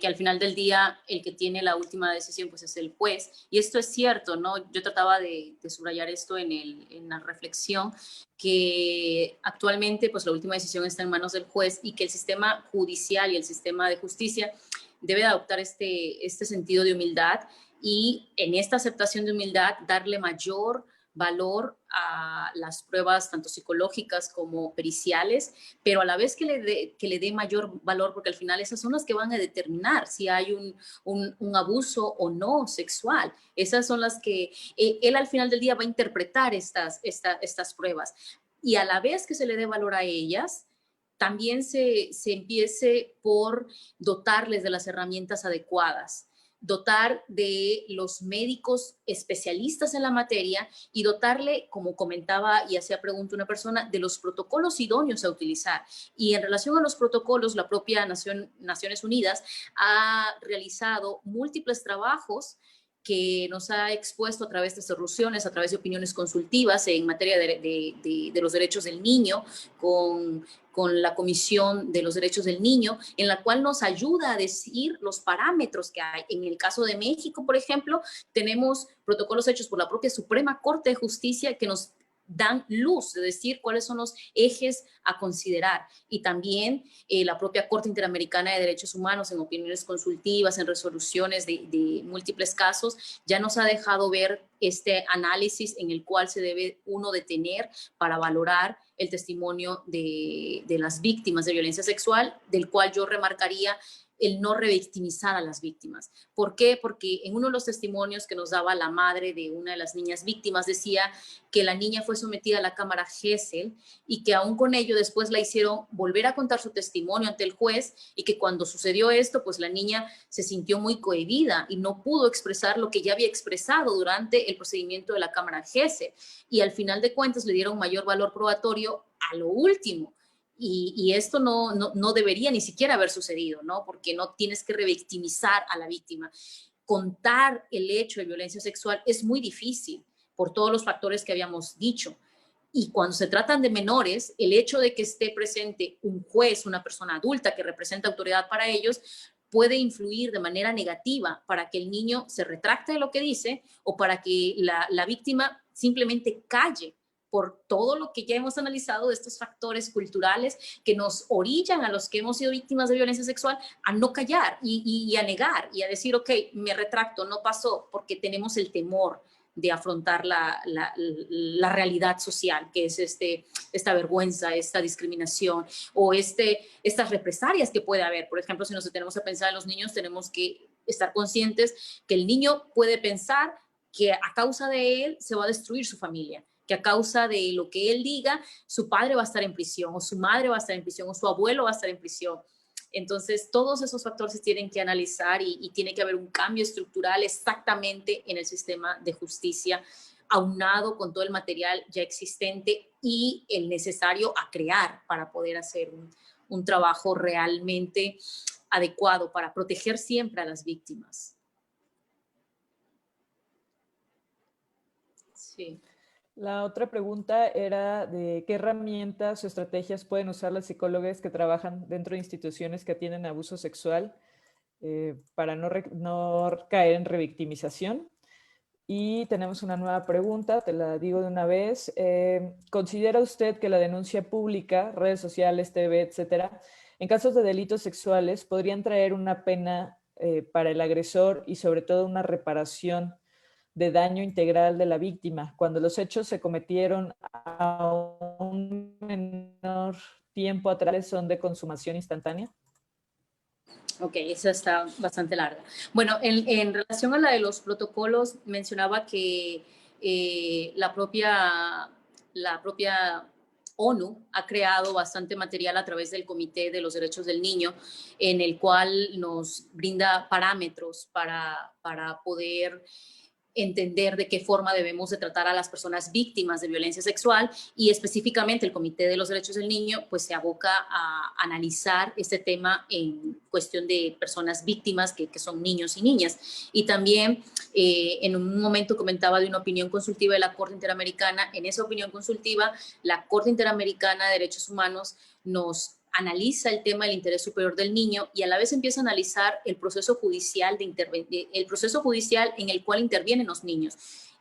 que al final del día el que tiene la última decisión pues es el juez. Y esto es cierto, ¿no? Yo trataba de subrayar esto en la reflexión, que actualmente pues la última decisión está en manos del juez y que el sistema judicial y el sistema de justicia debe adoptar este sentido de humildad y en esta aceptación de humildad darle mayor valor a las pruebas tanto psicológicas como periciales, pero a la vez que le dé mayor valor, porque al final esas son las que van a determinar si hay un abuso o no sexual. Esas son las que él al final del día va a interpretar estas pruebas. Y a la vez que se le dé valor a ellas, también se empiece por dotarles de las herramientas adecuadas, dotar de los médicos especialistas en la materia y dotarle, como comentaba y hacía pregunta una persona, de los protocolos idóneos a utilizar. Y en relación a los protocolos, la propia Naciones Unidas ha realizado múltiples trabajos que nos ha expuesto a través de resoluciones, a través de opiniones consultivas en materia de los derechos del niño, con la Comisión de los Derechos del Niño, en la cual nos ayuda a decir los parámetros que hay. En el caso de México, por ejemplo, tenemos protocolos hechos por la propia Suprema Corte de Justicia que nos dan luz de decir cuáles son los ejes a considerar. Y también la propia Corte Interamericana de Derechos Humanos, en opiniones consultivas, en resoluciones de múltiples casos, ya nos ha dejado ver este análisis en el cual se debe uno detener para valorar el testimonio de las víctimas de violencia sexual, del cual yo remarcaría el no revictimizar a las víctimas. ¿Por qué? Porque en uno de los testimonios que nos daba la madre de una de las niñas víctimas decía que la niña fue sometida a la cámara Gesell y que aún con ello después la hicieron volver a contar su testimonio ante el juez y que cuando sucedió esto, pues la niña se sintió muy cohibida y no pudo expresar lo que ya había expresado durante el procedimiento de la cámara Gesell. Y al final de cuentas le dieron mayor valor probatorio a lo último. Y esto no debería ni siquiera haber sucedido, ¿no? Porque no tienes que revictimizar a la víctima. Contar el hecho de violencia sexual es muy difícil por todos los factores que habíamos dicho. Y cuando se tratan de menores, el hecho de que esté presente un juez, una persona adulta que representa autoridad para ellos, puede influir de manera negativa para que el niño se retracte de lo que dice o para que la víctima simplemente calle por todo lo que ya hemos analizado de estos factores culturales que nos orillan a los que hemos sido víctimas de violencia sexual a no callar y a negar y a decir, ok, me retracto, no pasó, porque tenemos el temor de afrontar la realidad social, que es esta vergüenza, esta discriminación o estas represalias que puede haber. Por ejemplo, si nos tenemos a pensar en los niños, tenemos que estar conscientes que el niño puede pensar que a causa de él se va a destruir su familia, que a causa de lo que él diga, su padre va a estar en prisión, o su madre va a estar en prisión, o su abuelo va a estar en prisión. Entonces, todos esos factores se tienen que analizar y tiene que haber un cambio estructural exactamente en el sistema de justicia, aunado con todo el material ya existente y el necesario a crear para poder hacer un trabajo realmente adecuado para proteger siempre a las víctimas. Sí. La otra pregunta era de qué herramientas o estrategias pueden usar las psicólogas que trabajan dentro de instituciones que atienden abuso sexual para no caer en revictimización. Y tenemos una nueva pregunta, te la digo de una vez. ¿Considera usted que la denuncia pública, redes sociales, TV, etcétera, en casos de delitos sexuales podrían traer una pena para el agresor y sobre todo una reparación de daño integral de la víctima cuando los hechos se cometieron a un menor tiempo atrás, son de consumación instantánea? Ok, esa está bastante larga. Bueno, en relación a la de los protocolos, mencionaba que la propia ONU ha creado bastante material a través del Comité de los Derechos del Niño, en el cual nos brinda parámetros para poder entender de qué forma debemos de tratar a las personas víctimas de violencia sexual, y específicamente el Comité de los Derechos del Niño pues se aboca a analizar este tema en cuestión de personas víctimas que son niños y niñas. Y también en un momento comentaba de una opinión consultiva de la Corte Interamericana. En esa opinión consultiva, la Corte Interamericana de Derechos Humanos nos analiza el tema del interés superior del niño y a la vez empieza a analizar el proceso judicial, el proceso judicial en el cual intervienen los niños,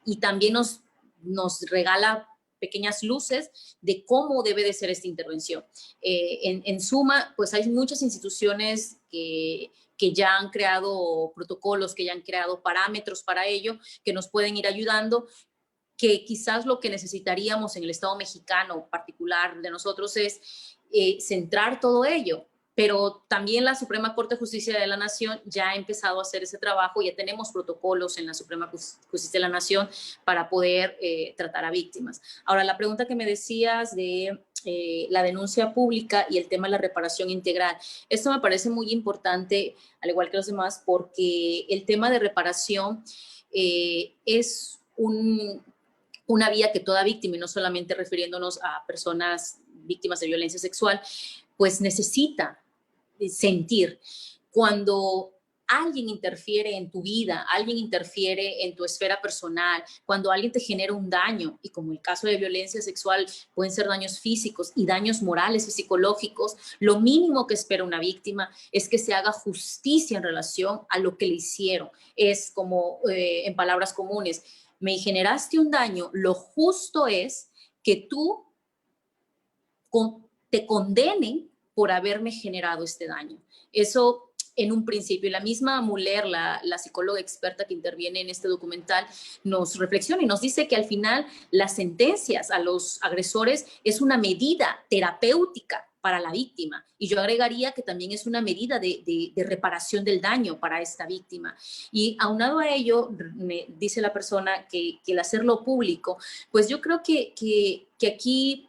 y también nos regala pequeñas luces de cómo debe de ser esta intervención. En suma, pues hay muchas instituciones que ya han creado protocolos, que ya han creado parámetros para ello, que nos pueden ir ayudando, que quizás lo que necesitaríamos en el Estado mexicano particular de nosotros es centrar todo ello, pero también la Suprema Corte de Justicia de la Nación ya ha empezado a hacer ese trabajo. Ya tenemos protocolos en la Suprema Justicia de la Nación para poder tratar a víctimas. Ahora, la pregunta que me decías de la denuncia pública y el tema de la reparación integral, esto me parece muy importante, al igual que los demás, porque el tema de reparación es una vía que toda víctima, y no solamente refiriéndonos a personas víctimas de violencia sexual, pues necesita sentir. Cuando alguien interfiere en tu vida, alguien interfiere en tu esfera personal, cuando alguien te genera un daño, y como el caso de violencia sexual pueden ser daños físicos y daños morales y psicológicos, lo mínimo que espera una víctima es que se haga justicia en relación a lo que le hicieron. Es como, en palabras comunes, me generaste un daño, lo justo es que tú te condenen por haberme generado este daño. Eso en un principio. Y la misma Muller, la psicóloga experta que interviene en este documental, nos reflexiona y nos dice que al final las sentencias a los agresores es una medida terapéutica para la víctima. Y yo agregaría que también es una medida de reparación del daño para esta víctima. Y aunado a ello, me dice la persona que el hacerlo público, pues yo creo que aquí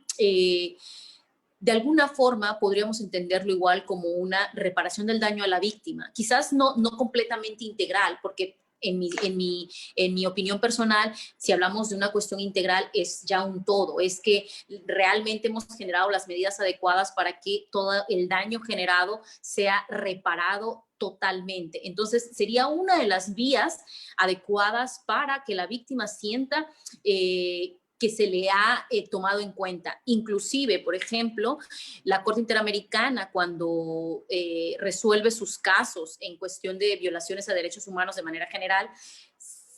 de alguna forma podríamos entenderlo igual como una reparación del daño a la víctima. Quizás no completamente integral, porque en mi opinión personal, si hablamos de una cuestión integral, es ya un todo. Es que realmente hemos generado las medidas adecuadas para que todo el daño generado sea reparado totalmente. Entonces, sería una de las vías adecuadas para que la víctima sienta que se le ha tomado en cuenta. Inclusive, por ejemplo, la Corte Interamericana, cuando resuelve sus casos en cuestión de violaciones a derechos humanos de manera general,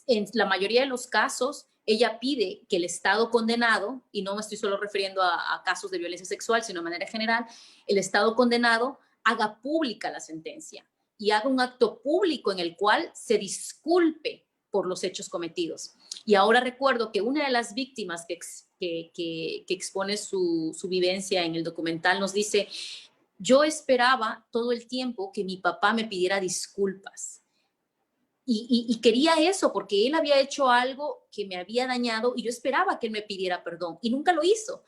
en la mayoría de los casos, ella pide que el Estado condenado, y no me estoy solo refiriendo a casos de violencia sexual, sino de manera general, el Estado condenado haga pública la sentencia y haga un acto público en el cual se disculpe por los hechos cometidos. Y ahora recuerdo que una de las víctimas que expone su vivencia en el documental nos dice: yo esperaba todo el tiempo que mi papá me pidiera disculpas. Y quería eso porque él había hecho algo que me había dañado y yo esperaba que él me pidiera perdón y nunca lo hizo.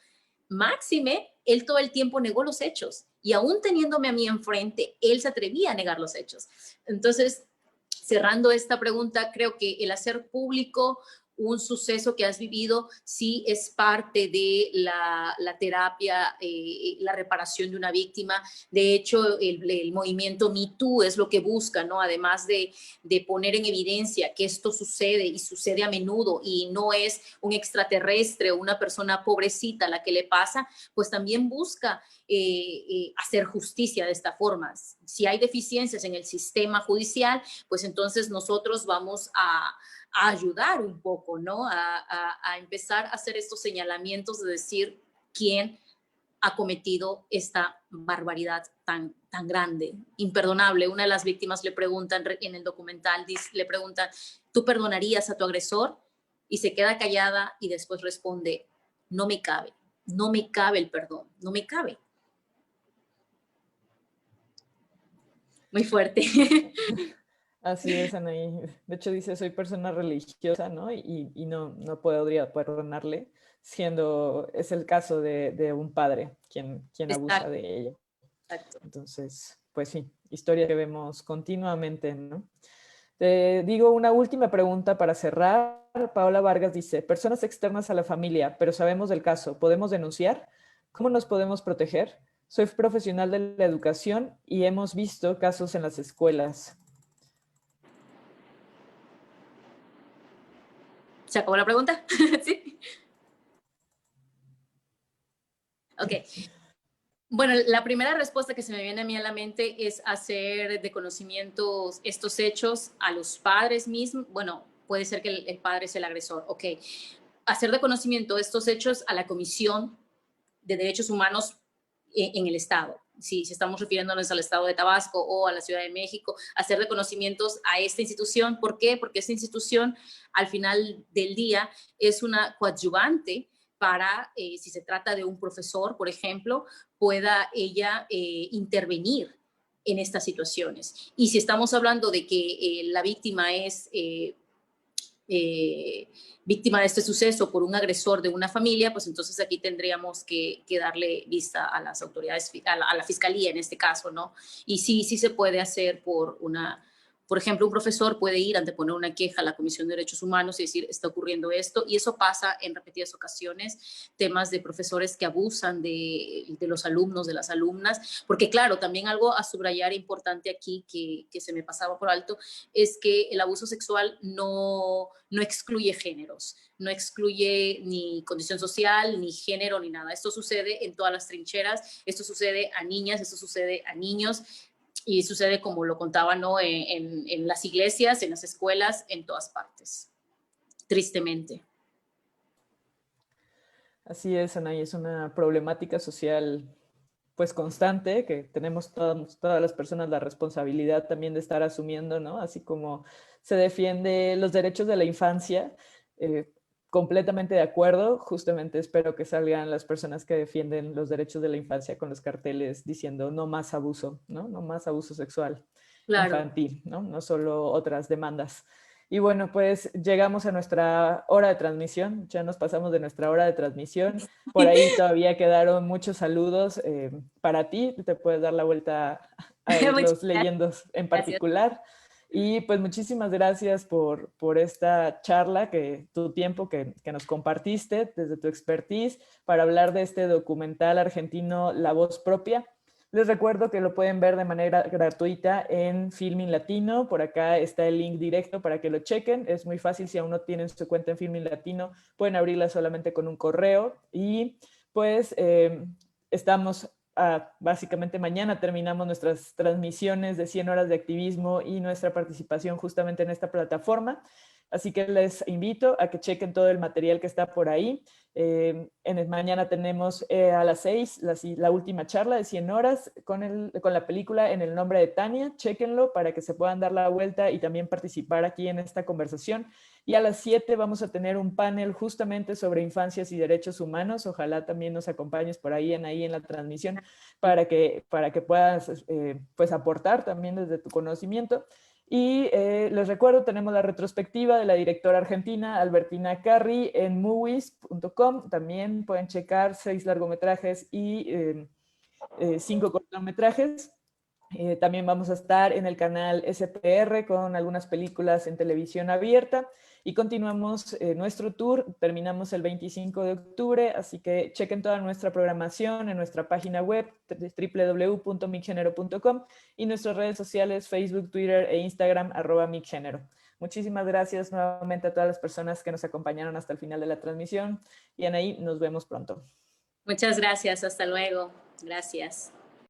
Máxime, él todo el tiempo negó los hechos y aún teniéndome a mí enfrente, él se atrevía a negar los hechos. Entonces, cerrando esta pregunta, creo que el hacer público un suceso que has vivido sí es parte de la terapia, la reparación de una víctima. De hecho, el movimiento Me Too es lo que busca, ¿no? Además de poner en evidencia que esto sucede y sucede a menudo y no es un extraterrestre o una persona pobrecita la que le pasa, pues también busca hacer justicia de esta forma. Si hay deficiencias en el sistema judicial, pues entonces nosotros vamos a ayudar un poco, ¿no? A empezar a hacer estos señalamientos de decir quién ha cometido esta barbaridad tan grande, imperdonable. Una de las víctimas le preguntan en el documental, le preguntan, ¿tú perdonarías a tu agresor? Y se queda callada y después responde, no me cabe el perdón, no me cabe. Muy fuerte. Así es, Anaí. De hecho dice, soy persona religiosa, ¿no? Y no podría perdonarle, siendo, es el caso de un padre quien abusa de ella. Exacto. Entonces, pues sí, historia que vemos continuamente, ¿no? Te digo una última pregunta para cerrar. Paola Vargas dice, personas externas a la familia, pero sabemos del caso, ¿podemos denunciar? ¿Cómo nos podemos proteger? Soy profesional de la educación y hemos visto casos en las escuelas. ¿Se acabó la pregunta? Sí. Ok. Bueno, la primera respuesta que se me viene a mí a la mente es hacer de conocimiento estos hechos a los padres mismos. Bueno, puede ser que el padre es el agresor. Ok. Hacer de conocimiento estos hechos a la Comisión de Derechos Humanos en el Estado. Si estamos refiriéndonos al Estado de Tabasco o a la Ciudad de México, hacer reconocimientos a esta institución. ¿Por qué? Porque esta institución, al final del día, es una coadyuvante para, si se trata de un profesor, por ejemplo, pueda ella intervenir en estas situaciones. Y si estamos hablando de que la víctima es eh, víctima de este suceso por un agresor de una familia, pues entonces aquí tendríamos que darle vista a las autoridades, a la fiscalía en este caso, ¿no? Y sí, sí se puede hacer por ejemplo, un profesor puede ir a anteponer una queja a la Comisión de Derechos Humanos y decir, está ocurriendo esto, y eso pasa en repetidas ocasiones, temas de profesores que abusan de los alumnos, de las alumnas, porque claro, también algo a subrayar importante aquí que se me pasaba por alto, es que el abuso sexual no excluye géneros, no excluye ni condición social, ni género, ni nada. Esto sucede en todas las trincheras, esto sucede a niñas, esto sucede a niños, y sucede como lo contaba, ¿no? En las iglesias, en las escuelas, en todas partes, tristemente. Así es, Anaí, es una problemática social pues constante que tenemos todas las personas la responsabilidad también de estar asumiendo, ¿no? Así como se defiende los derechos de la infancia, completamente de acuerdo, justamente espero que salgan las personas que defienden los derechos de la infancia con los carteles diciendo no más abuso, ¿no? No más abuso sexual Claro. infantil, ¿no? No solo otras demandas. Y bueno, pues llegamos a nuestra hora de transmisión, ya nos pasamos de nuestra hora de transmisión. Por ahí todavía quedaron muchos saludos para ti, te puedes dar la vuelta a Muchas irlos leyendo en gracias. particular. Y pues muchísimas gracias por esta charla, tu tiempo que nos compartiste desde tu expertise para hablar de este documental argentino La Voz Propia. Les recuerdo que lo pueden ver de manera gratuita en Filmin Latino. Por acá está el link directo para que lo chequen. Es muy fácil, si aún no tienen su cuenta en Filmin Latino, pueden abrirla solamente con un correo. Y pues estamos, básicamente mañana terminamos nuestras transmisiones de 100 horas de activismo y nuestra participación justamente en esta plataforma. Así que les invito a que chequen todo el material que está por ahí. Mañana tenemos a las 6 la última charla de 100 horas con la película En el nombre de Tania. Chéquenlo para que se puedan dar la vuelta y también participar aquí en esta conversación. Y a las 7 vamos a tener un panel justamente sobre infancias y derechos humanos. Ojalá también nos acompañes por ahí en la transmisión para que puedas pues aportar también desde tu conocimiento. Y les recuerdo, tenemos la retrospectiva de la directora argentina Albertina Carri en movies.com. También pueden checar 6 largometrajes y 5 cortometrajes. También vamos a estar en el canal SPR con algunas películas en televisión abierta y continuamos nuestro tour, terminamos el 25 de octubre, así que chequen toda nuestra programación en nuestra página web www.micgenero.com y nuestras redes sociales Facebook, Twitter e Instagram @micgenero. Muchísimas gracias nuevamente a todas las personas que nos acompañaron hasta el final de la transmisión y Anaí, nos vemos pronto. Muchas gracias, hasta luego. Gracias.